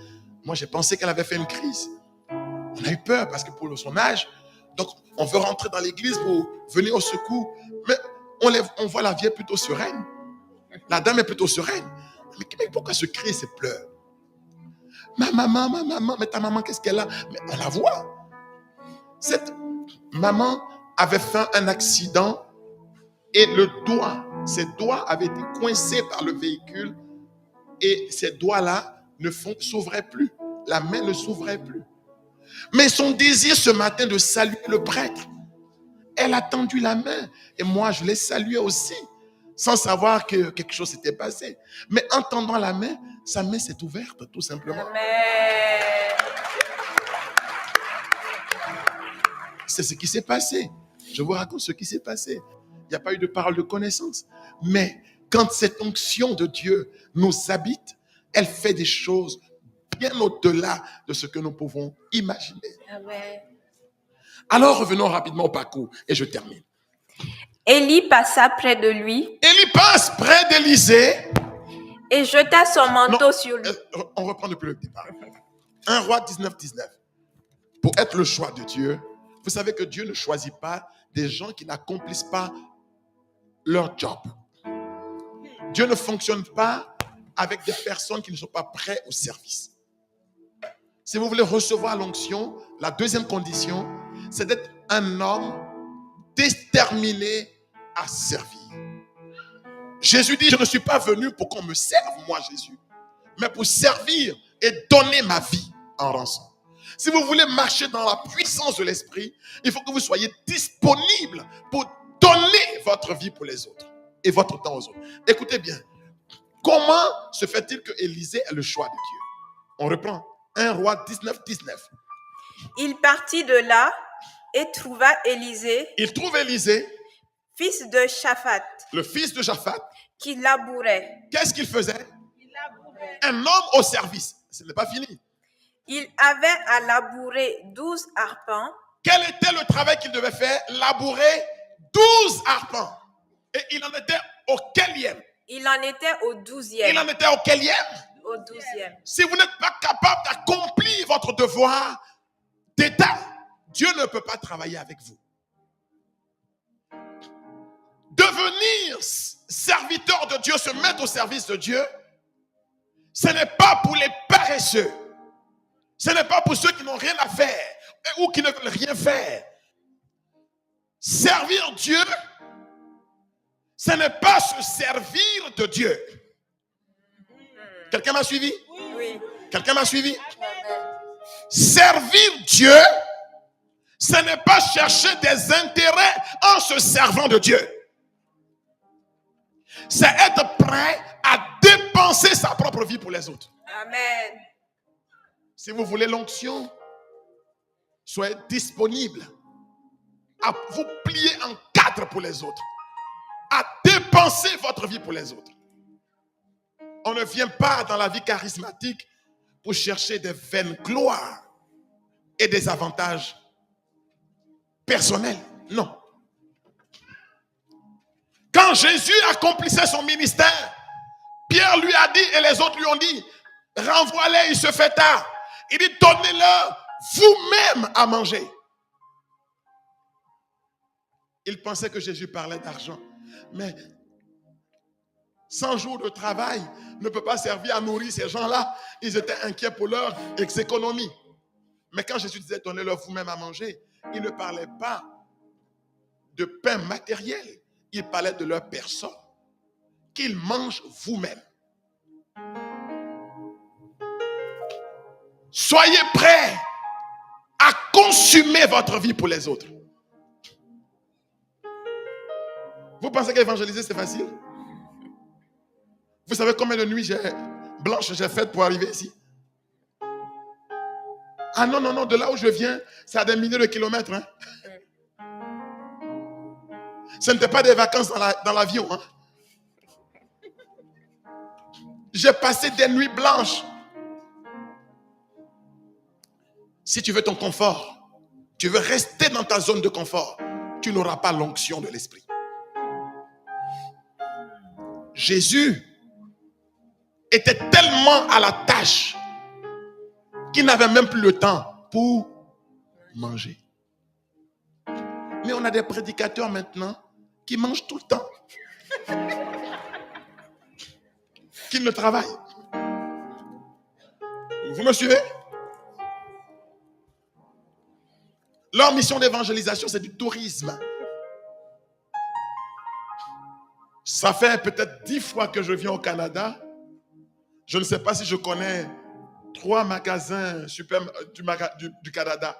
moi j'ai pensé qu'elle avait fait une crise. On a eu peur parce que pour son âge, donc on veut rentrer dans l'église pour venir au secours, mais on voit la vie est plutôt sereine. La dame est plutôt sereine. Mais pourquoi ce cri et ces pleurs? Ma maman, mais ta maman, qu'est-ce qu'elle a? Mais on la voit. Cette maman avait fait un accident et ses doigts avaient été coincés par le véhicule et ces doigts-là ne s'ouvraient plus. La main ne s'ouvrait plus. Mais son désir ce matin de saluer le prêtre, elle a tendu la main et moi je l'ai salué aussi, sans savoir que quelque chose s'était passé. Mais en tendant la main, sa main s'est ouverte tout simplement. Amen. C'est ce qui s'est passé. Je vous raconte ce qui s'est passé. Il n'y a pas eu de parole de connaissance. Mais quand cette onction de Dieu nous habite, elle fait des choses bien au-delà de ce que nous pouvons imaginer. Amen. Alors revenons rapidement au parcours et je termine. Élie passa près de lui. Élie passe près d'Élisée. Et jeta son manteau sur lui. On reprend depuis le départ. 1 Roi 19-19. Pour être le choix de Dieu, vous savez que Dieu ne choisit pas des gens qui n'accomplissent pas leur job. Dieu ne fonctionne pas avec des personnes qui ne sont pas prêtes au service. Si vous voulez recevoir l'onction, la deuxième condition, c'est d'être un homme déterminé à servir. Jésus dit, je ne suis pas venu pour qu'on me serve, moi Jésus, mais pour servir et donner ma vie en rançon. Si vous voulez marcher dans la puissance de l'esprit, il faut que vous soyez disponible pour donner votre vie pour les autres et votre temps aux autres. Écoutez bien, comment se fait-il que Élisée ait le choix de Dieu? On reprend 1 Roi 19-19. Il partit de là et trouva Élisée. Il trouve Élisée, fils de Shaphat, le fils de Shaphat, qui labourait. Qu'est-ce qu'il faisait? Il labourait. Un homme au service. Ce n'est pas fini. Il avait à labourer 12 arpents. Quel était le travail qu'il devait faire? Labourer 12 arpents. Et il en était au quelième? Il en était au 12e. Il en était au quelième? Au 12e. Si vous n'êtes pas capable d'accomplir votre devoir d'État, Dieu ne peut pas travailler avec vous. Devenir serviteur de Dieu, se mettre au service de Dieu, ce n'est pas pour les paresseux. Ce n'est pas pour ceux qui n'ont rien à faire ou qui ne veulent rien faire. Servir Dieu, ce n'est pas se servir de Dieu. Quelqu'un m'a suivi? Oui. Quelqu'un m'a suivi? Servir Dieu, ce n'est pas chercher des intérêts en se servant de Dieu. C'est être prêt à dépenser sa propre vie pour les autres. Amen. Si vous voulez l'onction, soyez disponible à vous plier en quatre pour les autres, à dépenser votre vie pour les autres. On ne vient pas dans la vie charismatique pour chercher des vaines gloires et des avantages personnels. Non. Quand Jésus accomplissait son ministère, Pierre lui a dit et les autres lui ont dit, renvoie-les, il se fait tard. Il dit, donnez-leur vous-même à manger. Il pensait que Jésus parlait d'argent. Mais 100 jours de travail ne peut pas servir à nourrir ces gens-là. Ils étaient inquiets pour leur économie. Mais quand Jésus disait, donnez-leur vous-même à manger, il ne parlait pas de pain matériel. Il parlait de leur personne. Qu'ils mangent vous-même. Soyez prêts à consumer votre vie pour les autres. Vous pensez qu'évangéliser c'est facile? Vous savez combien de nuits blanches j'ai faites pour arriver ici? Ah non, non, non, de là où je viens, c'est à des milliers de kilomètres. Hein? Ce n'était pas des vacances dans l'avion. Hein? J'ai passé des nuits blanches. Si tu veux ton confort, tu veux rester dans ta zone de confort, tu n'auras pas l'onction de l'esprit. Jésus était tellement à la tâche qu'il n'avait même plus le temps pour manger. Mais on a des prédicateurs maintenant qui mangent tout le temps, qui ne travaillent. Vous me suivez? Leur mission d'évangélisation, c'est du tourisme. Ça fait peut-être 10 fois que je viens au Canada. Je ne sais pas si je connais 3 magasins du Canada.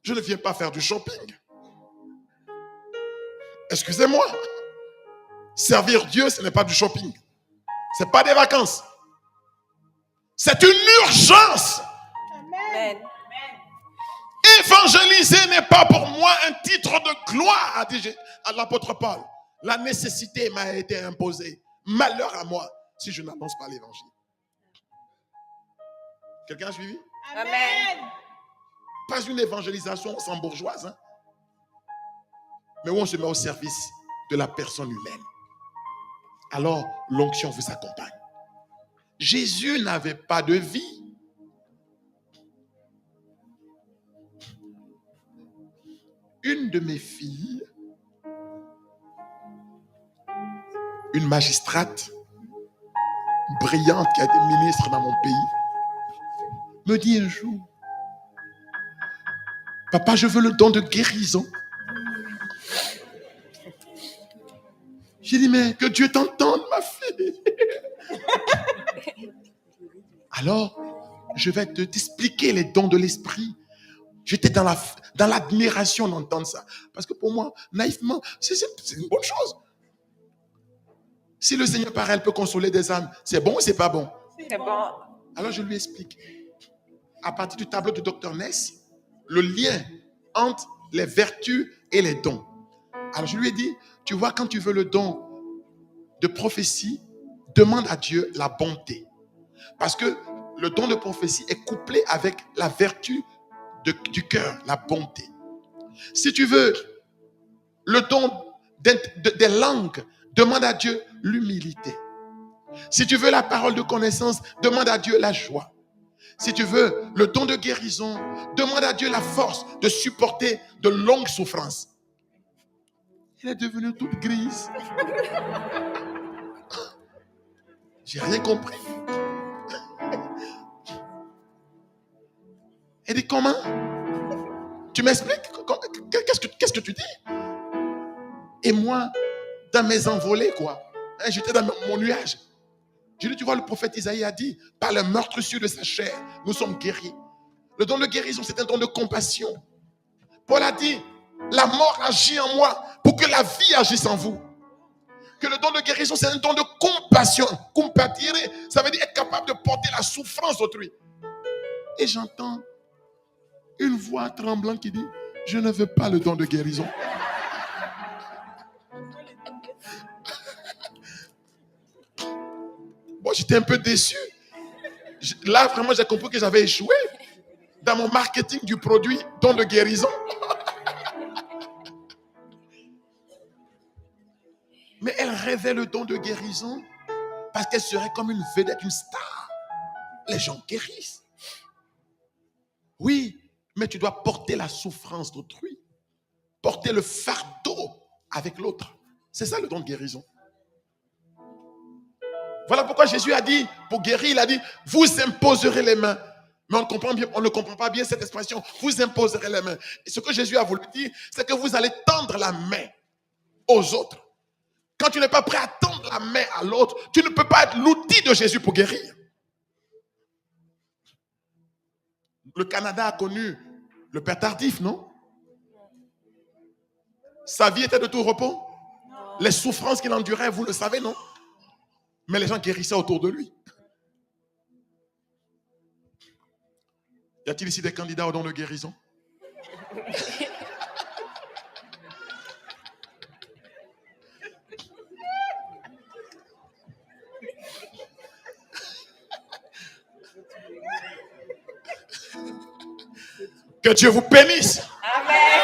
Je ne viens pas faire du shopping. Excusez-moi. Servir Dieu, ce n'est pas du shopping. Ce n'est pas des vacances. C'est une urgence. Amen. Évangéliser n'est pas pour moi un titre de gloire, a dit à l'apôtre Paul. La nécessité m'a été imposée. Malheur à moi si je n'annonce pas l'évangile. Quelqu'un a suivi? Amen. Pas une évangélisation sans bourgeoise, hein? Mais où on se met au service de la personne humaine. Alors, l'onction vous accompagne. Jésus n'avait pas de vie. Une de mes filles, une magistrate brillante qui a été ministre dans mon pays, me dit un jour, papa, je veux le don de guérison. J'ai dit, mais que Dieu t'entende, ma fille. Alors, je vais t'expliquer les dons de l'esprit. J'étais dans l'admiration d'entendre ça. Parce que pour moi, naïvement, c'est une bonne chose. Si le Seigneur par elle peut consoler des âmes, c'est bon ou c'est pas bon? C'est bon. Alors je lui explique. À partir du tableau de Dr. Ness, le lien entre les vertus et les dons. Alors je lui ai dit, tu vois, quand tu veux le don de prophétie, demande à Dieu la bonté. Parce que le don de prophétie est couplé avec la vertu du cœur, la bonté. Si tu veux le don des langues, demande à Dieu l'humilité. Si tu veux la parole de connaissance, demande à Dieu la joie. Si tu veux le don de guérison, demande à Dieu la force de supporter de longues souffrances. Elle est devenue toute grise. J'ai rien compris. Elle dit, comment? Tu m'expliques? Qu'est-ce que tu dis? Et moi, dans mes envolées, quoi. J'étais dans mon nuage. Je dis, tu vois, le prophète Isaïe a dit, par le meurtrissure de sa chair, nous sommes guéris. Le don de guérison, c'est un don de compassion. Paul a dit, la mort agit en moi pour que la vie agisse en vous. Que le don de guérison, c'est un don de compassion. Compatir, ça veut dire être capable de porter la souffrance d'autrui. Et j'entends une voix tremblante qui dit, je ne veux pas le don de guérison. Bon, j'étais un peu déçu. Là, vraiment, j'ai compris que j'avais échoué dans mon marketing du produit don de guérison. Mais elle rêvait le don de guérison parce qu'elle serait comme une vedette, une star. Les gens guérissent. Oui, mais tu dois porter la souffrance d'autrui. Porter le fardeau avec l'autre. C'est ça le don de guérison. Voilà pourquoi Jésus a dit, pour guérir, il a dit, vous imposerez les mains. Mais on ne comprend pas bien cette expression, vous imposerez les mains. Et ce que Jésus a voulu dire, c'est que vous allez tendre la main aux autres. Quand tu n'es pas prêt à tendre la main à l'autre, tu ne peux pas être l'outil de Jésus pour guérir. Le Canada a connu le père Tardif, non? Sa vie était de tout repos. Les souffrances qu'il endurait, vous le savez, non? Mais les gens guérissaient autour de lui. Y a-t-il ici des candidats au don de guérison? Que Dieu vous bénisse. Amen.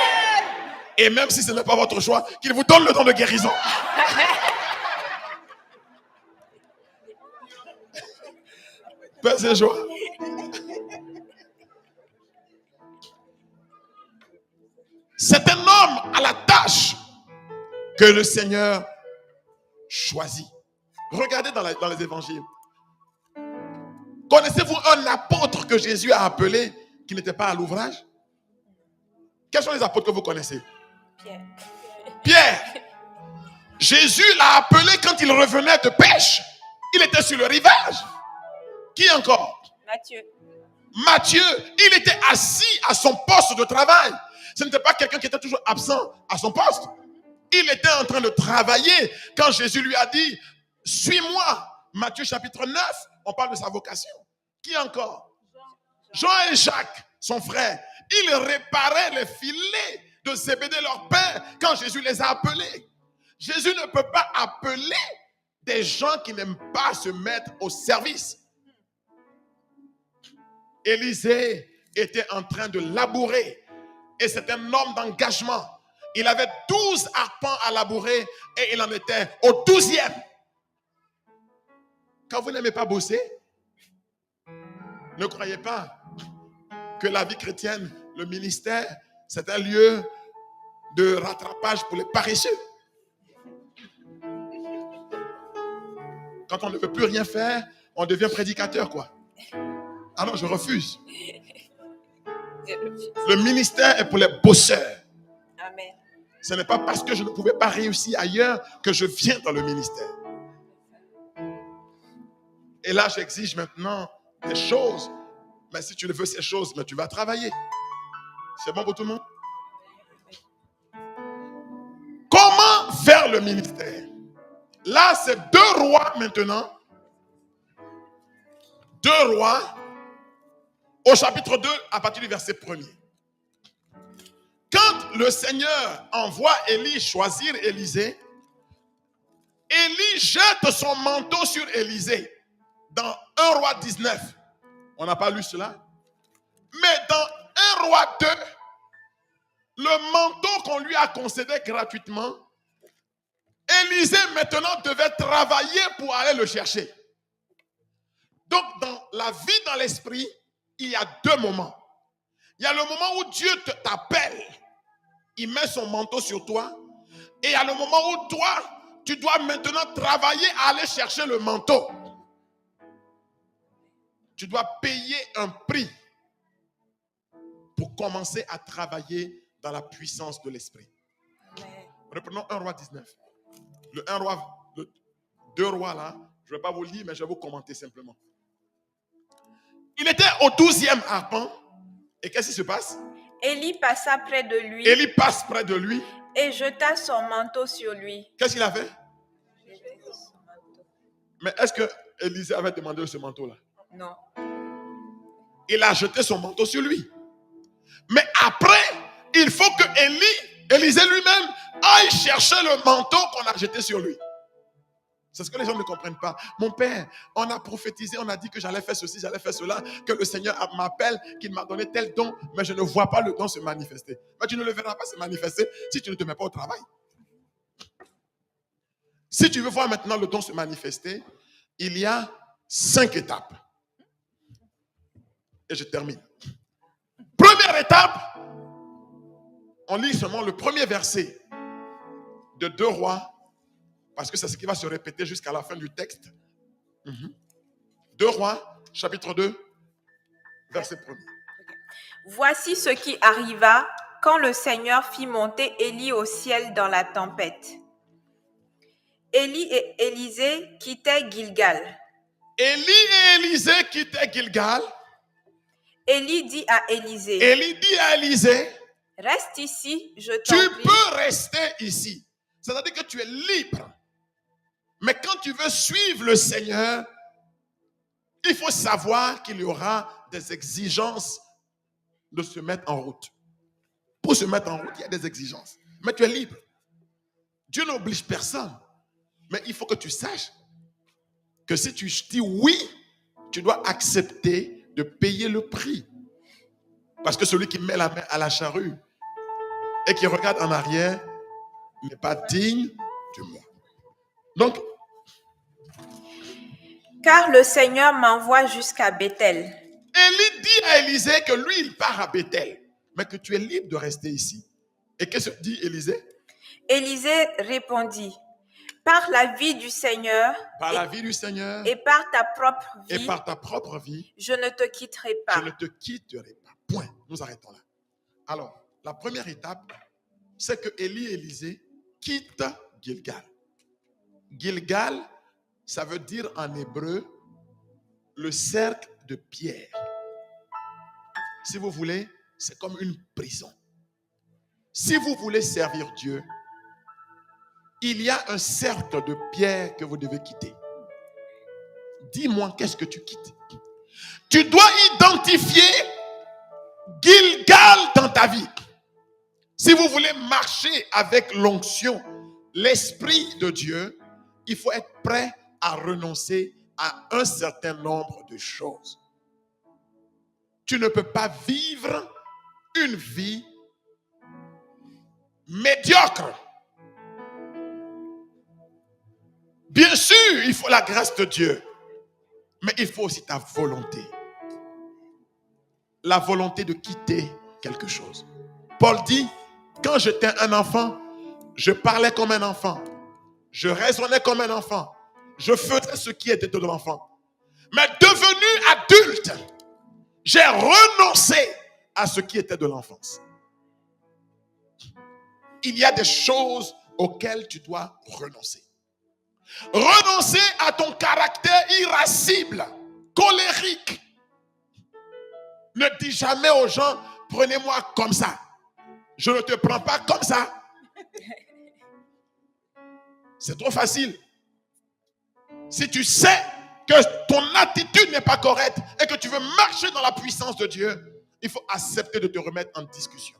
Et même si ce n'est pas votre choix, qu'il vous donne le don de guérison. Paix et joie. C'est un homme à la tâche que le Seigneur choisit. Regardez dans les évangiles. Connaissez-vous un apôtre que Jésus a appelé qui n'était pas à l'ouvrage? Quels sont les apôtres que vous connaissez? Pierre. Pierre. Jésus l'a appelé quand il revenait de pêche. Il était sur le rivage. Qui encore? Matthieu. Matthieu, il était assis à son poste de travail. Ce n'était pas quelqu'un qui était toujours absent à son poste. Il était en train de travailler quand Jésus lui a dit « Suis-moi ». Matthieu chapitre 9, on parle de sa vocation. Qui encore? Jean et Jacques, son frère. Ils réparaient les filets de Zébédée, leur père, quand Jésus les a appelés. Jésus ne peut pas appeler des gens qui n'aiment pas se mettre au service. Élisée était en train de labourer et c'est un homme d'engagement. Il avait 12 arpents à labourer et il en était au 12e. Quand vous n'aimez pas bosser, ne croyez pas que la vie chrétienne, le ministère, c'est un lieu de rattrapage pour les paresseux. Quand on ne veut plus rien faire, on devient prédicateur, quoi. Ah non, je refuse. Le ministère est pour les bosseurs. Amen. Ce n'est pas parce que je ne pouvais pas réussir ailleurs que je viens dans le ministère. Et là, j'exige maintenant des choses. Mais si tu veux ces choses, mais tu vas travailler. C'est bon pour tout le monde? Comment faire le ministère? Là, c'est 2 Rois maintenant. 2 Rois au chapitre 2 à partir du verset 1er. Quand le Seigneur envoie Élie choisir Élisée, Élie jette son manteau sur Élisée. Dans 1 Roi 19, on n'a pas lu cela. Mais dans 1 Roi 2, le manteau qu'on lui a concédé gratuitement, Élisée maintenant devait travailler pour aller le chercher. Donc dans la vie dans l'esprit, il y a 2 moments. Il y a le moment où Dieu t'appelle, il met son manteau sur toi. Et il y a le moment où toi, tu dois maintenant travailler à aller chercher le manteau. Tu dois payer un prix pour commencer à travailler dans la puissance de l'esprit. Reprenons 1 Roi 19. Le 2 Rois là, je ne vais pas vous lire, mais je vais vous commenter simplement. Il était au 12e arpent. Et qu'est-ce qui se passe? Élie passa près de lui. Élie passe près de lui. Et jeta son manteau sur lui. Qu'est-ce qu'il a fait? Mais est-ce que Élisée avait demandé ce manteau-là? Non. Il a jeté son manteau sur lui. Mais après, il faut que Élisée lui-même aille chercher le manteau qu'on a jeté sur lui. C'est ce que les gens ne comprennent pas. Mon père, on a prophétisé, on a dit que j'allais faire ceci, j'allais faire cela, que le Seigneur m'appelle, qu'il m'a donné tel don, mais je ne vois pas le don se manifester. Mais tu ne le verras pas se manifester si tu ne te mets pas au travail. Si tu veux voir maintenant le don se manifester, il y a 5 étapes. Et je termine. Première étape, on lit seulement le premier verset de 2 Rois, parce que c'est ce qui va se répéter jusqu'à la fin du texte. 2 Rois, chapitre 2, verset 1er. Voici ce qui arriva quand le Seigneur fit monter Élie au ciel dans la tempête. Élie et Élisée quittaient Gilgal. Élie et Élisée quittaient Gilgal. Élie dit à Élisée. Élie dit à Élisée. Reste ici, je t'en Tu prie. peux rester ici. C'est-à-dire que tu es libre. Mais quand tu veux suivre le Seigneur, il faut savoir qu'il y aura des exigences de se mettre en route. Pour se mettre en route, il y a des exigences. Mais tu es libre. Dieu n'oblige personne. Mais il faut que tu saches que si tu dis oui, tu dois accepter de payer le prix. Parce que celui qui met la main à la charrue et qui regarde en arrière n'est pas digne de moi. Donc, car le Seigneur m'envoie jusqu'à Bethel. Élie dit à Élisée que lui, il part à Bethel, mais que tu es libre de rester ici. Et qu'est-ce que dit Élisée? Élisée répondit, par la vie du Seigneur, et par ta propre vie, je ne te quitterai pas. Je ne te quitterai pas. Point. Nous arrêtons là. Alors, la première étape, c'est que Élie et Élisée quittent Gilgal. Gilgal, ça veut dire en hébreu le cercle de pierre. Si vous voulez, c'est comme une prison. Si vous voulez servir Dieu, il y a un cercle de pierre que vous devez quitter. Dis-moi, qu'est-ce que tu quittes? Tu dois identifier Gilgal dans ta vie. Si vous voulez marcher avec l'onction, l'Esprit de Dieu, il faut être prêt à renoncer à un certain nombre de choses. Tu ne peux pas vivre une vie médiocre. Bien sûr, il faut la grâce de Dieu, mais il faut aussi ta volonté. La volonté de quitter quelque chose. Paul dit, quand j'étais un enfant, je parlais comme un enfant. Je raisonnais comme un enfant. Je faisais ce qui était de l'enfant. Mais devenu adulte, j'ai renoncé à ce qui était de l'enfance. Il y a des choses auxquelles tu dois renoncer. Renoncer à ton caractère irascible, colérique. Ne dis jamais aux gens, prenez-moi comme ça. Je ne te prends pas comme ça. C'est trop facile. Si tu sais que ton attitude n'est pas correcte et que tu veux marcher dans la puissance de Dieu, il faut accepter de te remettre en discussion.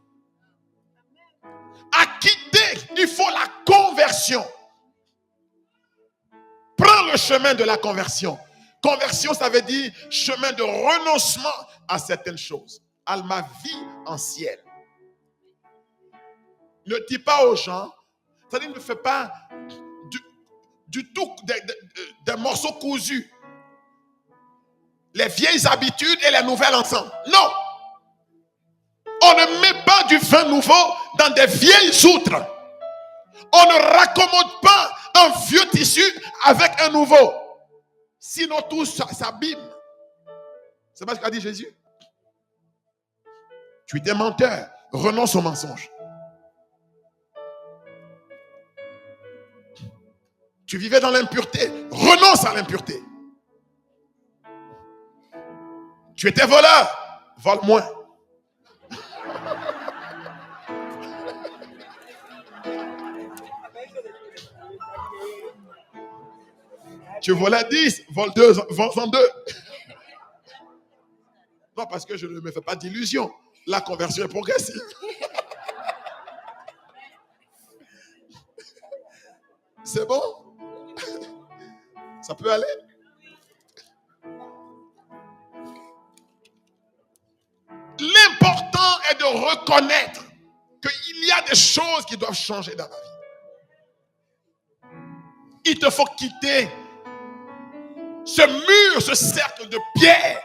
À quitter, il faut la conversion. Prends le chemin de la conversion. Conversion, ça veut dire chemin de renoncement à certaines choses, à ma vie ancienne. Ne dis pas aux gens, c'est-à-dire ne fais pas du tout des morceaux cousus. Les vieilles habitudes et les nouvelles ensemble. Non. On ne met pas du vin nouveau dans des vieilles outres. On ne raccommode pas un vieux tissu avec un nouveau. Sinon tout s'abîme. C'est pas ce qu'a dit Jésus. Tu es menteur. Renonce au mensonge. Tu vivais dans l'impureté. Renonce à l'impureté. Tu étais voleur. Vole moins. Tu volais 10, vole 2, vends 2. Non, parce que je ne me fais pas d'illusions. La conversion est progressive. C'est bon? Ça peut aller? L'important est de reconnaître qu'il y a des choses qui doivent changer dans la vie. Il te faut quitter ce mur, ce cercle de pierre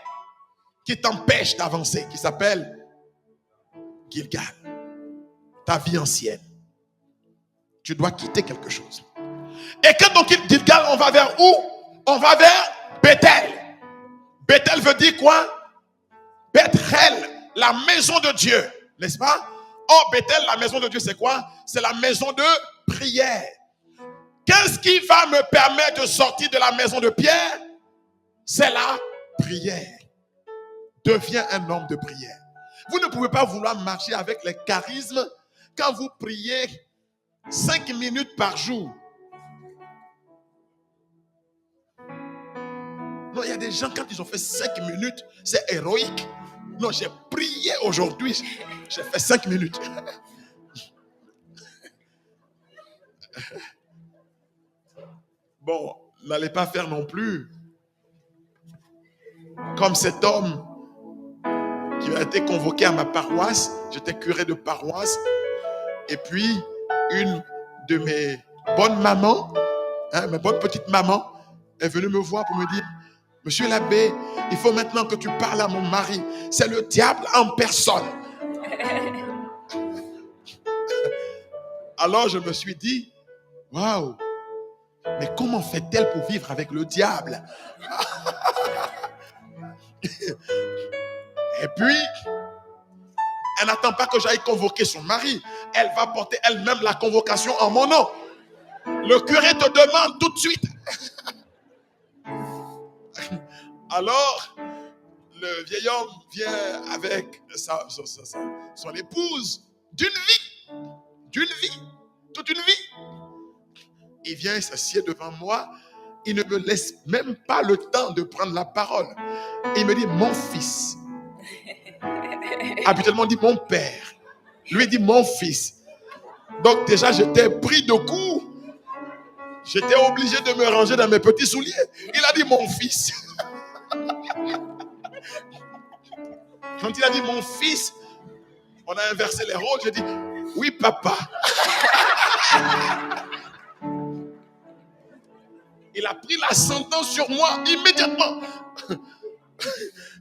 qui t'empêche d'avancer, qui s'appelle Gilgal. Ta vie ancienne. Tu dois quitter quelque chose. Et quand on quitte Gilgal, on va vers où? On va vers Bethel. Bethel veut dire quoi? Bethel, la maison de Dieu. N'est-ce pas? Oh, Bethel, la maison de Dieu, c'est quoi? C'est la maison de prière. Qu'est-ce qui va me permettre de sortir de la maison de Pierre? C'est la prière. Deviens un homme de prière. Vous ne pouvez pas vouloir marcher avec les charismes quand vous priez 5 minutes par jour. Non, il y a des gens, quand ils ont fait 5 minutes, c'est héroïque. Non, j'ai prié aujourd'hui, j'ai fait 5 minutes. Bon, n'allez pas faire non plus comme cet homme qui a été convoqué à ma paroisse. J'étais curé de paroisse. Et puis, une de mes bonnes mamans, mes bonnes petites mamans, est venue me voir pour me dire, monsieur l'abbé, il faut maintenant que tu parles à mon mari. C'est le diable en personne. Alors je me suis dit, waouh, mais comment fait-elle pour vivre avec le diable? Et puis, elle n'attend pas que j'aille convoquer son mari. Elle va porter elle-même la convocation en mon nom. Le curé te demande tout de suite. Alors, le vieil homme vient avec son épouse d'une vie, toute une vie. Il vient, il s'assied devant moi. Il ne me laisse même pas le temps de prendre la parole. Il me dit, mon fils. Habituellement, on dit mon père. Lui dit mon fils. Donc déjà, j'étais pris de coups. J'étais obligé de me ranger dans mes petits souliers. Il a dit mon fils. Quand il a dit mon fils, on a inversé les rôles. J'ai dit, oui papa. Il a pris l'ascendant sur moi immédiatement.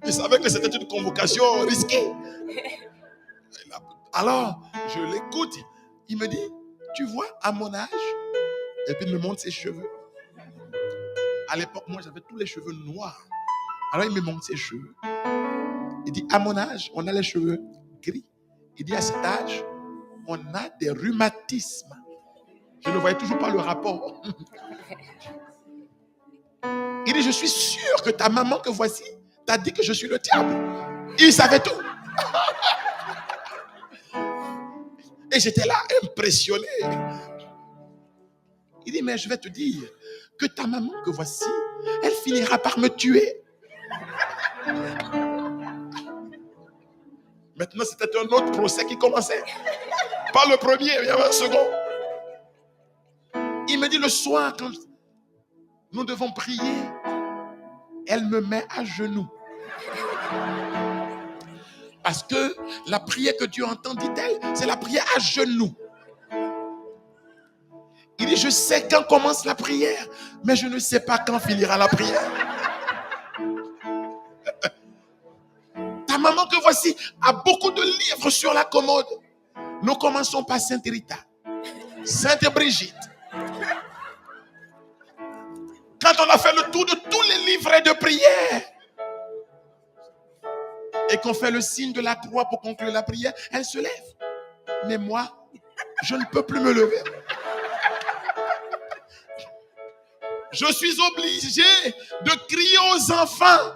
Il savait que c'était une convocation risquée. Alors, je l'écoute. Il me dit, tu vois, à mon âge, et puis il me montre ses cheveux. À l'époque, moi, j'avais tous les cheveux noirs. Alors, il me montre ses cheveux. Il dit, à mon âge, on a les cheveux gris. Il dit, à cet âge, on a des rhumatismes. Je ne voyais toujours pas le rapport. Il dit, je suis sûr que ta maman que voici t'a dit que je suis le diable. Il savait tout. Et j'étais là, impressionné. Il dit, mais je vais te dire que ta maman que voici, elle finira par me tuer. Maintenant, c'était un autre procès qui commençait. Pas le premier, il y avait un second. Il me dit, le soir, quand nous devons prier, elle me met à genoux. Parce que la prière que Dieu entend, dit-elle, c'est la prière à genoux. Il dit, je sais quand commence la prière, mais je ne sais pas quand finira la prière. Ta maman que voici a beaucoup de livres sur la commode. Nous commençons par Sainte Rita, Sainte Brigitte. Quand on a fait le tour de tous les livrets de prière et qu'on fait le signe de la croix pour conclure la prière, elle se lève. Mais moi, je ne peux plus me lever. Je suis obligé de crier aux enfants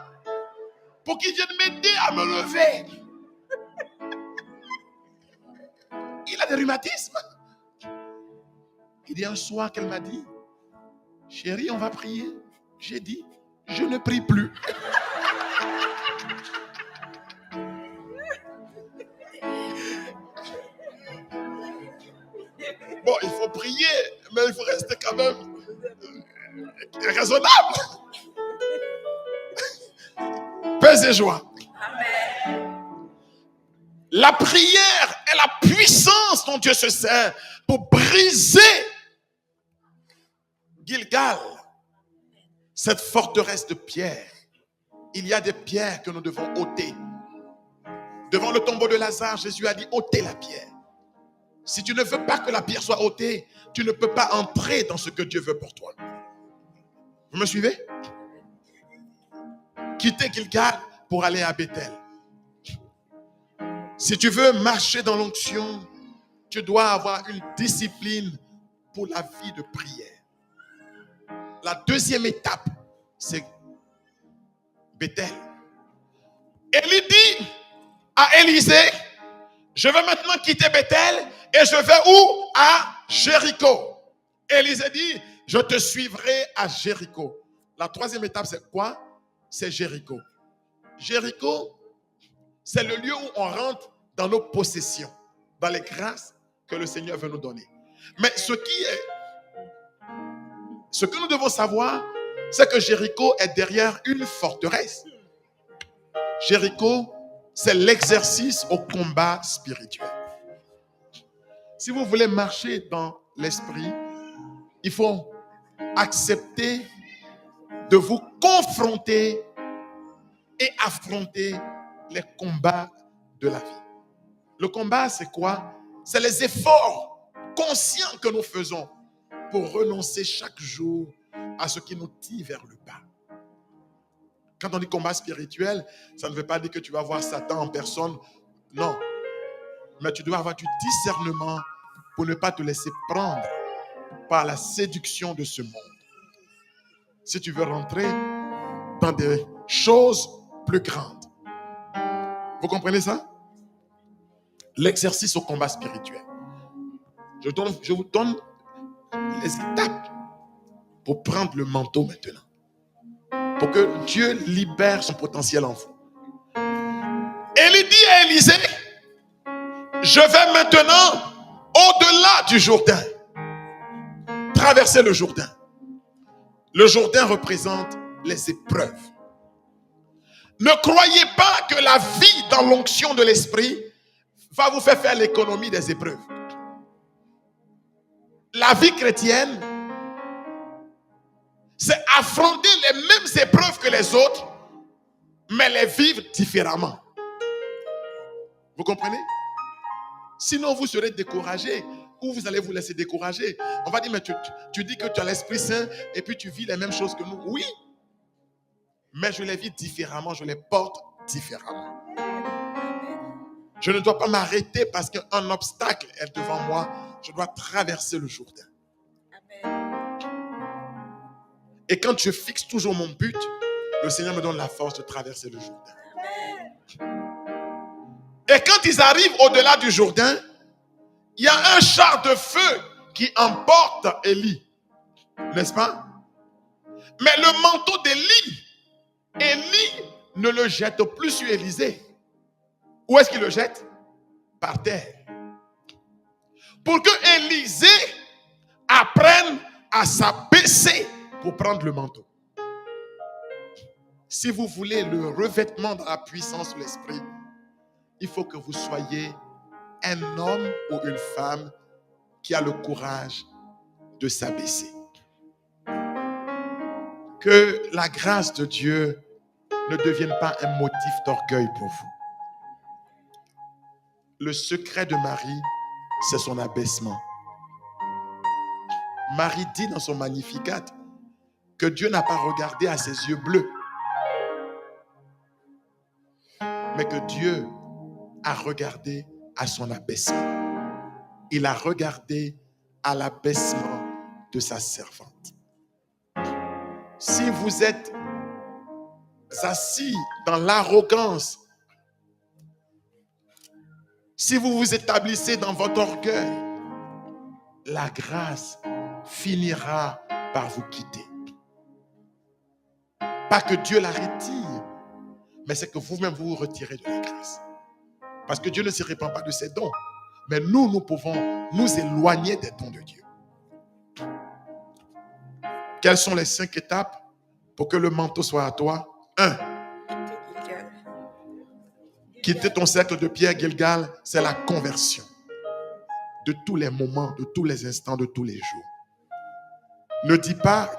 pour qu'ils viennent m'aider à me lever. Il a des rhumatismes. Il y a un soir qu'elle m'a dit, chérie, on va prier. J'ai dit, je ne prie plus. Bon, il faut prier, mais il faut rester quand même raisonnable. Paix et joie. Amen. La prière est la puissance dont Dieu se sert pour briser Gilgal, cette forteresse de pierre. Il y a des pierres que nous devons ôter. Devant le tombeau de Lazare, Jésus a dit, ôtez la pierre. Si tu ne veux pas que la pierre soit ôtée, tu ne peux pas entrer dans ce que Dieu veut pour toi. Vous me suivez? Quitter Gilgal pour aller à Bethel. Si tu veux marcher dans l'onction, tu dois avoir une discipline pour la vie de prière. La deuxième étape, c'est Bethel. Élie dit à Élisée, je vais maintenant quitter Bethel et je vais où? À Jéricho. Élisée dit, je te suivrai à Jéricho. La troisième étape, c'est quoi? C'est Jéricho. Jéricho, c'est le lieu où on rentre dans nos possessions, dans les grâces que le Seigneur veut nous donner. Mais ce que nous devons savoir, c'est que Jéricho est derrière une forteresse. Jéricho c'est l'exercice au combat spirituel. Si vous voulez marcher dans l'esprit, il faut accepter de vous confronter et affronter les combats de la vie. Le combat, c'est quoi? C'est les efforts conscients que nous faisons pour renoncer chaque jour à ce qui nous tire vers le bas. Quand on dit combat spirituel, ça ne veut pas dire que tu vas voir Satan en personne. Non. Mais tu dois avoir du discernement pour ne pas te laisser prendre par la séduction de ce monde. Si tu veux rentrer dans des choses plus grandes. Vous comprenez ça? L'exercice au combat spirituel. Je vous donne les étapes pour prendre le manteau maintenant. Pour que Dieu libère son potentiel en vous. Élie dit à Élisée, je vais maintenant au-delà du Jourdain. Traverser le Jourdain. Le Jourdain représente les épreuves. Ne croyez pas que la vie dans l'onction de l'esprit va vous faire l'économie des épreuves. La vie chrétienne, c'est affronter les mêmes épreuves que les autres, mais les vivre différemment. Vous comprenez? Sinon, vous serez découragé ou vous allez vous laisser décourager. On va dire, mais tu dis que tu as l'Esprit Saint et puis tu vis les mêmes choses que nous. Oui, mais je les vis différemment, je les porte différemment. Je ne dois pas m'arrêter parce qu'un obstacle est devant moi. Je dois traverser le Jourdain. Et quand je fixe toujours mon but, le Seigneur me donne la force de traverser le Jourdain. Et quand ils arrivent au-delà du Jourdain, il y a un char de feu qui emporte Élie. N'est-ce pas? Mais le manteau d'Élie, Élie ne le jette plus sur Élisée. Où est-ce qu'il le jette? Par terre. Pour que Élisée apprenne à s'abaisser pour prendre le manteau. Si vous voulez le revêtement dans la puissance de l'esprit, il faut que vous soyez un homme ou une femme qui a le courage de s'abaisser. Que la grâce de Dieu ne devienne pas un motif d'orgueil pour vous. Le secret de Marie, c'est son abaissement. Marie dit dans son Magnificat que Dieu n'a pas regardé à ses yeux bleus, mais que Dieu a regardé à son abaissement. Il a regardé à l'abaissement de sa servante. Si vous êtes assis dans l'arrogance, si vous vous établissez dans votre orgueil, la grâce finira par vous quitter. Pas que Dieu la retire, mais c'est que vous-même vous vous retirez de la grâce. Parce que Dieu ne se répand pas de ses dons. Mais nous pouvons nous éloigner des dons de Dieu. Quelles sont les 5 étapes pour que le manteau soit à toi? 1. Quitter ton cercle de pierre, Gilgal, c'est la conversion. De tous les moments, de tous les instants, de tous les jours. Ne dis pas,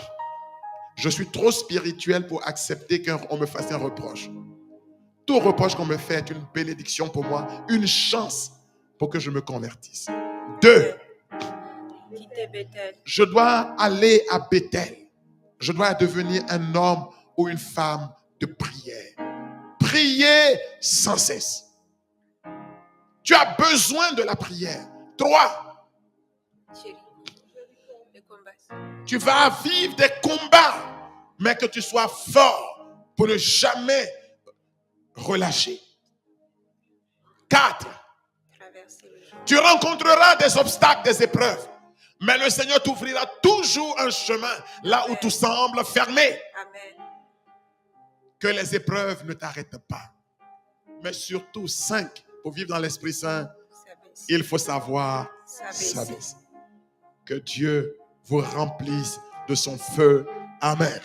je suis trop spirituel pour accepter qu'on me fasse un reproche. Tout reproche qu'on me fait est une bénédiction pour moi, une chance pour que je me convertisse. 2. Je dois aller à Bethel. Je dois devenir un homme ou une femme de prière. Prier sans cesse. Tu as besoin de la prière. 3. Tu vas vivre des combats, mais que tu sois fort pour ne jamais relâcher. 4. Tu rencontreras des obstacles, des épreuves, mais le Seigneur t'ouvrira toujours un chemin là où tout semble fermé. Amen. Que les épreuves ne t'arrêtent pas. Mais surtout, 5, pour vivre dans l'Esprit Saint, il faut savoir s'abaisser. Que Dieu vous remplisse de son feu. Amen.